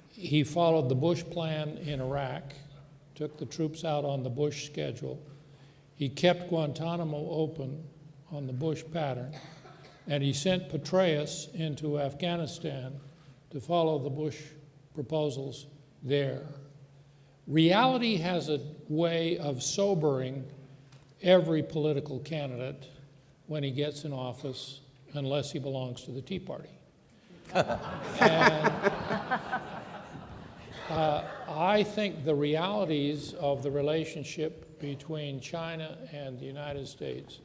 D: he followed the Bush plan in Iraq, took the troops out on the Bush schedule. He kept Guantanamo open on the Bush pattern, and he sent Petraeus into Afghanistan to follow the Bush proposals there. Reality has a way of sobering every political candidate when he gets in office, unless he belongs to the Tea Party. And I think the realities of the relationship between China and the United States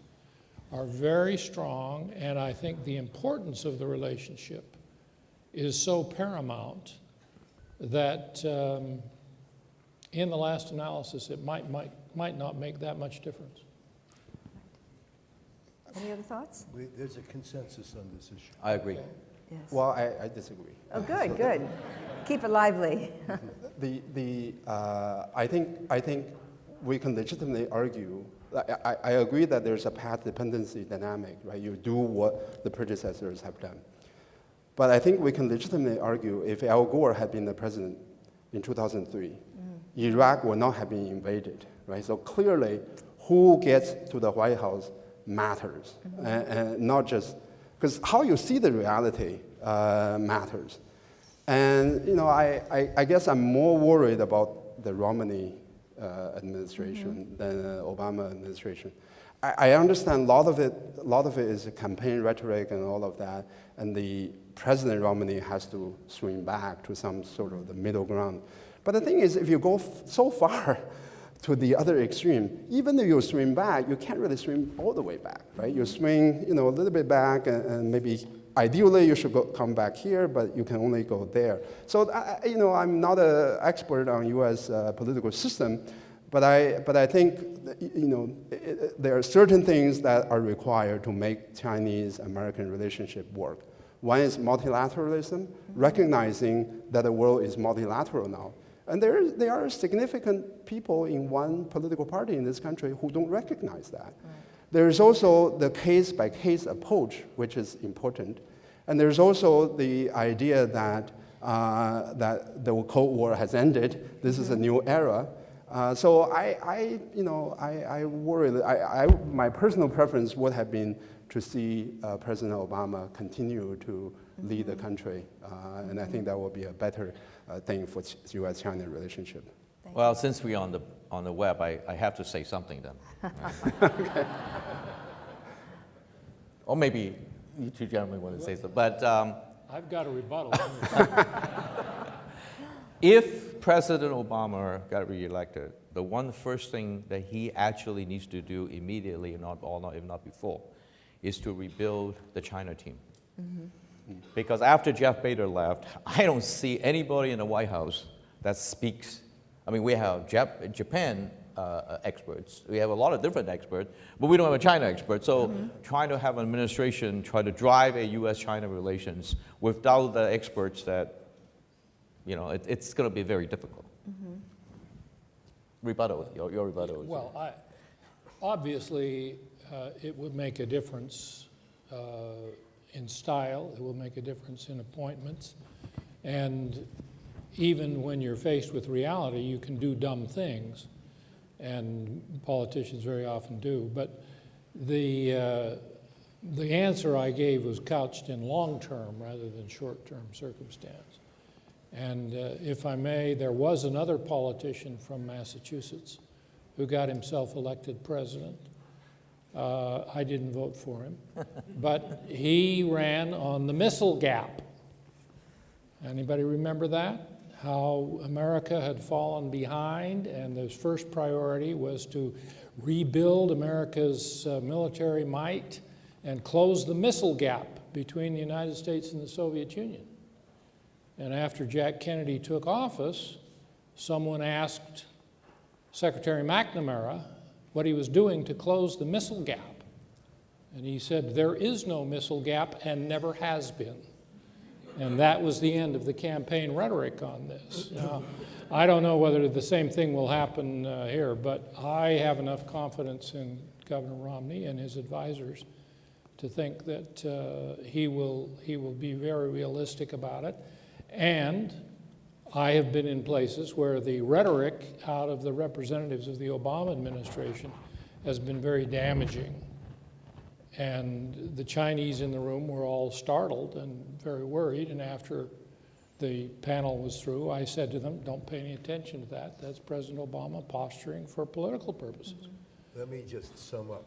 D: are very strong, and I think the importance of the relationship is so paramount that in the last analysis it might not make that much difference.
A: Any other thoughts?
E: There's a consensus on this issue.
C: I agree.
A: Yes.
B: Well, I disagree.
A: Oh, good, good. Keep it lively.
B: I think we can legitimately argue. I agree that there's a path dependency dynamic, right? You do what the predecessors have done. But I think we can legitimately argue if Al Gore had been the president in 2003, Iraq would not have been invaded, right? So clearly, who gets to the White House matters, and not just, because how you see the reality matters. And I guess I'm more worried about the Romney administration than the Obama administration. I understand a lot of it is campaign rhetoric and all of that, and the President Romney has to swing back to some sort of the middle ground. But the thing is, if you go so far to the other extreme, even if you swing back, you can't really swing all the way back, right? You swing, a little bit back, and maybe ideally you should come back here, but you can only go there. So, I'm not an expert on U.S. Political system, but I think, there are certain things that are required to make Chinese-American relationship work. One is multilateralism, recognizing that the world is multilateral now. And there are significant people in one political party in this country who don't recognize that. Right. There's also the case-by-case approach, which is important. And there's also the idea that the Cold War has ended. This is a new era. So I worry that my personal preference would have been to see President Obama continue to lead the country. And I think that will be a better thing for U.S.-China relationship.
C: Well, since we're on the web, I have to say something then.
B: Okay.
C: Or maybe you two gentlemen want to say something. But
D: I've got a rebuttal.
C: if President Obama got reelected, the first thing that he actually needs to do immediately, if not before, is to rebuild the China team. Because after Jeff Bader left, I don't see anybody in the White House that speaks. I mean, we have Japan experts. We have a lot of different experts, but we don't have a China expert. So trying to have an administration try to drive a U.S.-China relations without the experts that, it's going to be very difficult. Rebuttal, your rebuttal.
D: Well, obviously, it would make a difference in style. It will make a difference in appointments. And even when you're faced with reality, you can do dumb things, and politicians very often do. But the answer I gave was couched in long-term rather than short-term circumstance. And if I may, there was another politician from Massachusetts who got himself elected president. I didn't vote for him, but he ran on the missile gap. Anybody remember that? how America had fallen behind, and his first priority was to rebuild America's military might and close the missile gap between the United States and the Soviet Union. And after Jack Kennedy took office, someone asked Secretary McNamara what he was doing to close the missile gap. And he said, there is no missile gap and never has been. And that was the end of the campaign rhetoric on this. Now, I don't know whether the same thing will happen here, but I have enough confidence in Governor Romney and his advisors to think that he will be very realistic about it. And I have been in places where the rhetoric out of the representatives of the Obama administration has been very damaging. And the Chinese in the room were all startled and very worried. And after the panel was through, I said to them, don't pay any attention to that. That's President Obama posturing for political purposes.
E: Mm-hmm. Let me just sum up.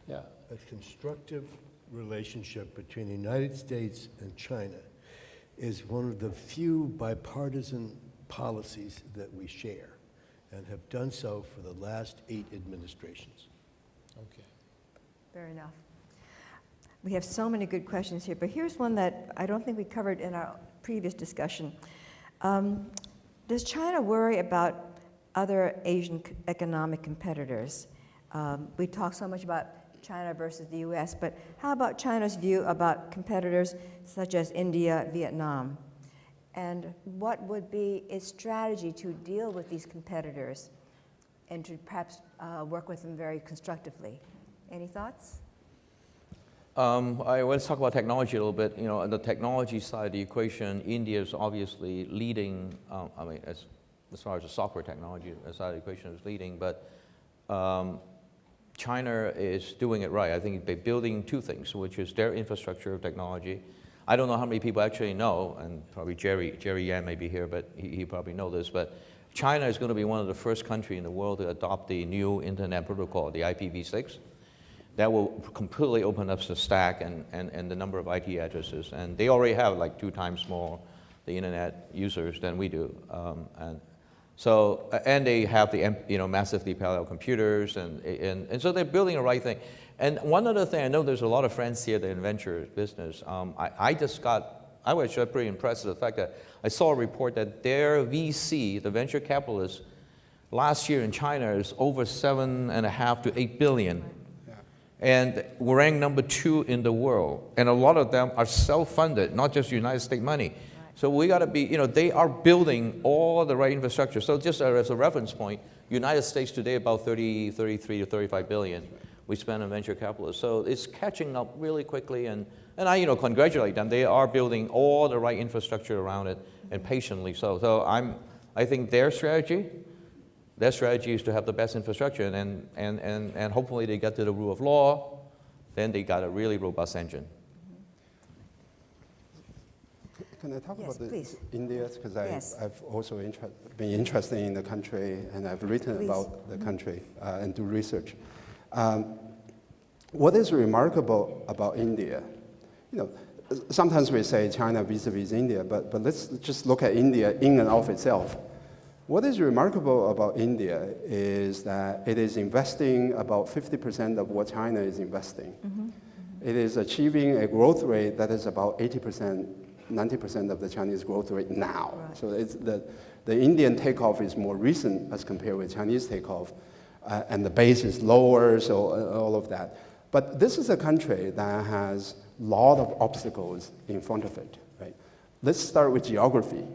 D: Yeah.
E: A constructive relationship between the United States and China is one of the few bipartisan policies that we share and have done so for the last 8 administrations.
D: Okay.
A: Fair enough. We have so many good questions here, but here's one that I don't think we covered in our previous discussion. Does China worry about other Asian economic competitors? We talk so much about China versus the US, but how about China's view about competitors such as India, Vietnam? And what would be its strategy to deal with these competitors and to perhaps work with them very constructively? Any thoughts?
C: Let's talk about technology a little bit. You know, on the technology side of the equation, India is obviously leading. I mean, as far as the software technology side of the equation is leading, but China is doing it right. I think they're building 2 things, which is their infrastructure of technology. I don't know how many people actually know, and probably Jerry Yan may be here, but he probably knows this, but China is going to be one of the first countries in the world to adopt the new internet protocol, the IPv6. That will completely open up the stack and the number of IP addresses. And they already have like 2 times more the internet users than we do. And they have the massively parallel computers, and so they're building the right thing. And one other thing, I know there's a lot of friends here that in venture business. I was pretty impressed with the fact that I saw a report that their VC, the venture capitalists, last year in China is over $7.5 to $8 billion. And we're ranked number 2 in the world. And a lot of them are self-funded, not just United States money. Right. So we got to be, they are building all the right infrastructure. So just as a reference point, United States today about 33 to 35 billion we spend on venture capitalists. So it's catching up really quickly, and I congratulate them. They are building all the right infrastructure around it, and patiently so. So I think their strategy is to have the best infrastructure, and hopefully they get to the rule of law, then they got a really robust engine.
B: Can I talk about
A: please.
B: India? Because
A: Yes.
B: I've also been interested in the country, and I've written about the country and do research. What is remarkable about India? Sometimes we say China vis-a-vis India, but let's just look at India in and of itself. What is remarkable about India is that it is investing about 50% of what China is investing. Mm-hmm. It is achieving a growth rate that is about 80%, 90% of the Chinese growth rate now. Right. So it's the Indian takeoff is more recent as compared with Chinese takeoff, and the base is lower, so all of that. But this is a country that has a lot of obstacles in front of it, right? Let's start with geography.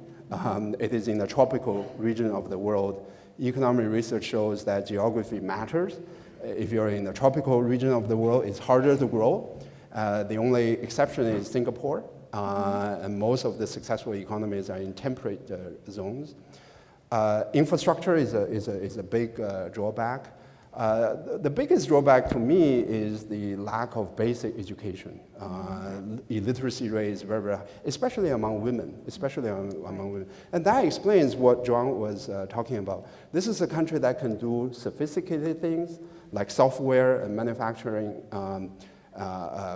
B: It is in the tropical region of the world. Economic research shows that geography matters. If you're in the tropical region of the world, it's harder to grow. The only exception is Singapore, and most of the successful economies are in temperate zones. Infrastructure is a big drawback. The biggest drawback to me is the lack of basic education. Illiteracy rate is very, very high, especially among women, And that explains what John was talking about. This is a country that can do sophisticated things like software and manufacturing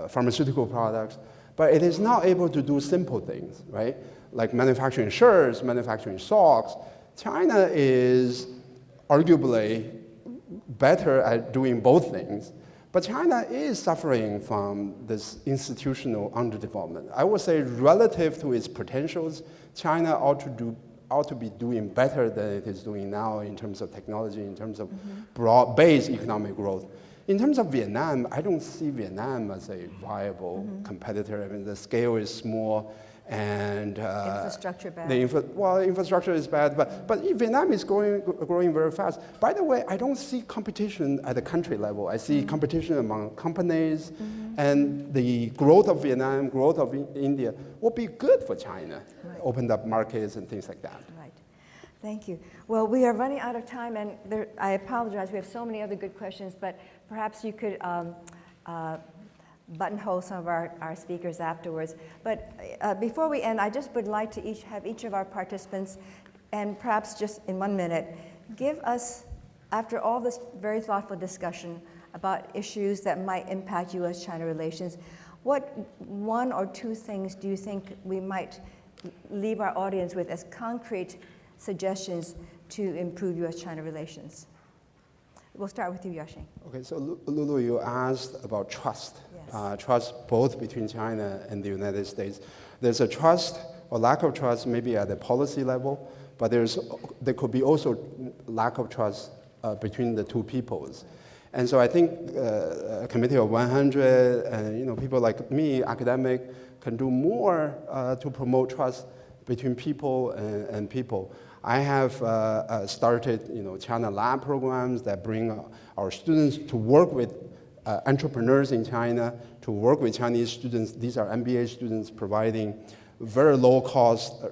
B: pharmaceutical products, but it is not able to do simple things, right? like manufacturing shirts, manufacturing socks. China is arguably better at doing both things, but China is suffering from this institutional underdevelopment. I would say relative to its potentials, China ought to be doing better than it is doing now in terms of technology, in terms of broad-based economic growth. In terms of Vietnam, I don't see Vietnam as a viable competitor. I mean, the scale is small, and
A: Infrastructure bad.
B: Infrastructure is bad, but Vietnam is growing very fast. By the way, I don't see competition at the country level. I see competition among companies, and the growth of Vietnam, growth of India will be good for China.
A: Right.
B: Opened up markets and things like that.
A: Right. Thank you. Well, we are running out of time, and I apologize. We have so many other good questions, but perhaps you could buttonhole some of our speakers afterwards. But before we end, I just would like to have each of our participants, and perhaps just in 1 minute, give us, after all this very thoughtful discussion about issues that might impact U.S.-China relations, what 1 or 2 things do you think we might leave our audience with as concrete suggestions to improve U.S.-China relations? We'll start with you, Yasheng.
B: Okay, so Lulu, you asked about trust.
A: Yes.
B: Trust both between China and the United States. There's a trust or lack of trust maybe at the policy level, but there could be also lack of trust between the two peoples. And so I think a committee of 100 and people like me, academic, can do more to promote trust between people and people. I have started China Lab programs that bring our students to work with entrepreneurs in China, to work with Chinese students. These are MBA students providing very low-cost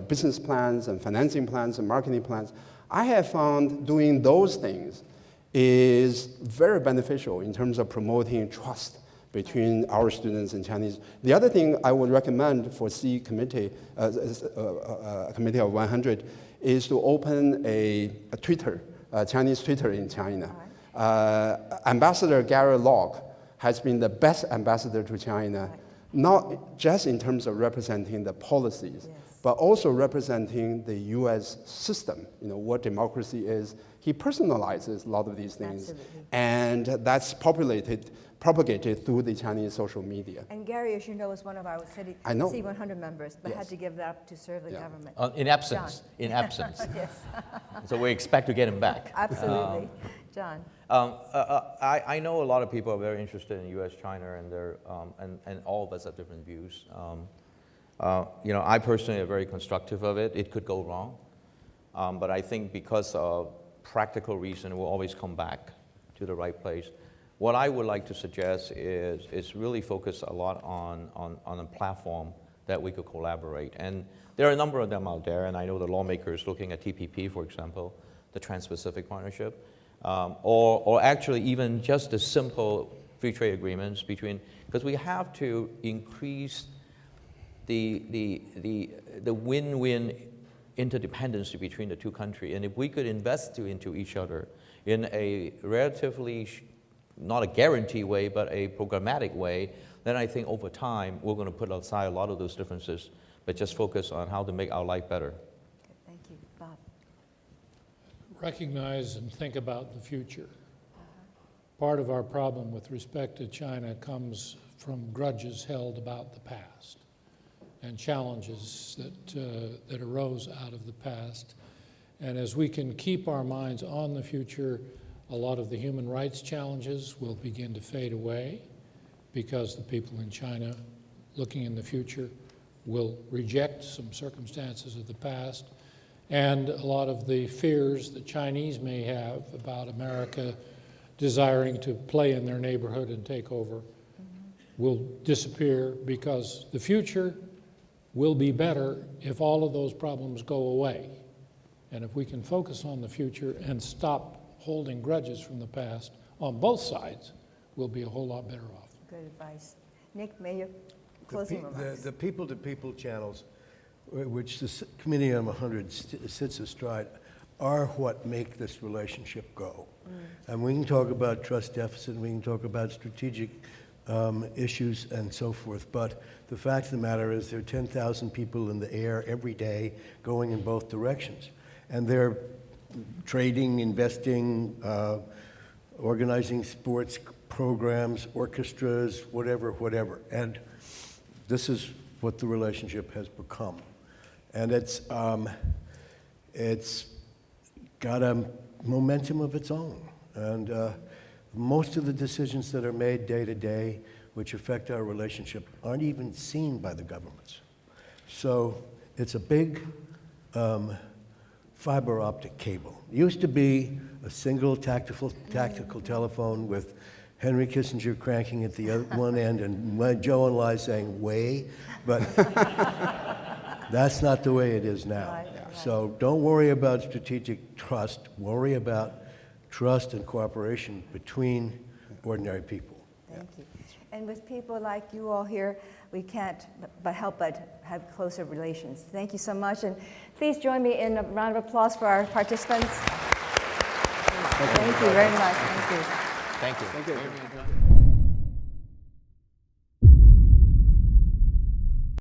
B: business plans and financing plans and marketing plans. I have found doing those things is very beneficial in terms of promoting trust between our students and Chinese. The other thing I would recommend for C committee, a committee of 100, is to open a Twitter, Chinese Twitter in China. Ambassador Gary Locke has been the best ambassador to China, not just in terms of representing the policies, but also representing the U.S. system, what democracy is. He personalizes a lot of these things, and that's propagated through the Chinese social media.
A: And Gary, as you know, is one of our C100 members, but had to give that up to serve the government.
C: In absence.
A: John.
C: In absence.
A: Yes.
C: So we expect to get him back.
A: Absolutely. John.
C: I know a lot of people are very interested in U.S.-China, and all of us have different views. I personally am very constructive of it. It could go wrong, but I think because of practical reason, we'll always come back to the right place. What I would like to suggest is really focus a lot on a platform that we could collaborate. And there are a number of them out there, and I know the lawmakers looking at TPP, for example, the Trans-Pacific Partnership, or actually even just the simple free trade agreements because we have to increase the win-win interdependence between the two countries. And if we could invest into each other in a relatively, not a guarantee way, but a programmatic way, then I think over time we're going to put aside a lot of those differences, but just focus on how to make our life better.
A: Okay, thank you. Bob.
D: Recognize and think about the future. Part of our problem with respect to China comes from grudges held about the past and challenges that arose out of the past. And as we can keep our minds on the future, a lot of the human rights challenges will begin to fade away because the people in China looking in the future will reject some circumstances of the past. And a lot of the fears the Chinese may have about America desiring to play in their neighborhood and take over will disappear because the future will be better if all of those problems go away. And if we can focus on the future and stop holding grudges from the past on both sides, we'll be a whole lot better off.
A: Good advice. Nick, may your closing remarks.
E: The people-to-people channels, which the Committee on 100 sits astride, are what make this relationship go. And we can talk about trust deficit, we can talk about strategic issues and so forth. But the fact of the matter is there are 10,000 people in the air every day going in both directions. And they're trading, investing, organizing sports programs, orchestras, whatever. And this is what the relationship has become. And it's got a momentum of its own. And most of the decisions that are made day to day which affect our relationship aren't even seen by the governments. So it's a big fiber optic cable. It used to be a single tactical telephone with Henry Kissinger cranking at the one end and Joe and Lai saying, way, but that's not the way it is now.
A: Right.
E: So don't worry about strategic trust, worry about trust and cooperation between ordinary people.
A: Thank you. And with people like you all here, we can't but help but have closer relations. Thank you so much, and please join me in a round of applause for our participants. Thank you very much. Thank you.
C: Thank you.
B: Thank you.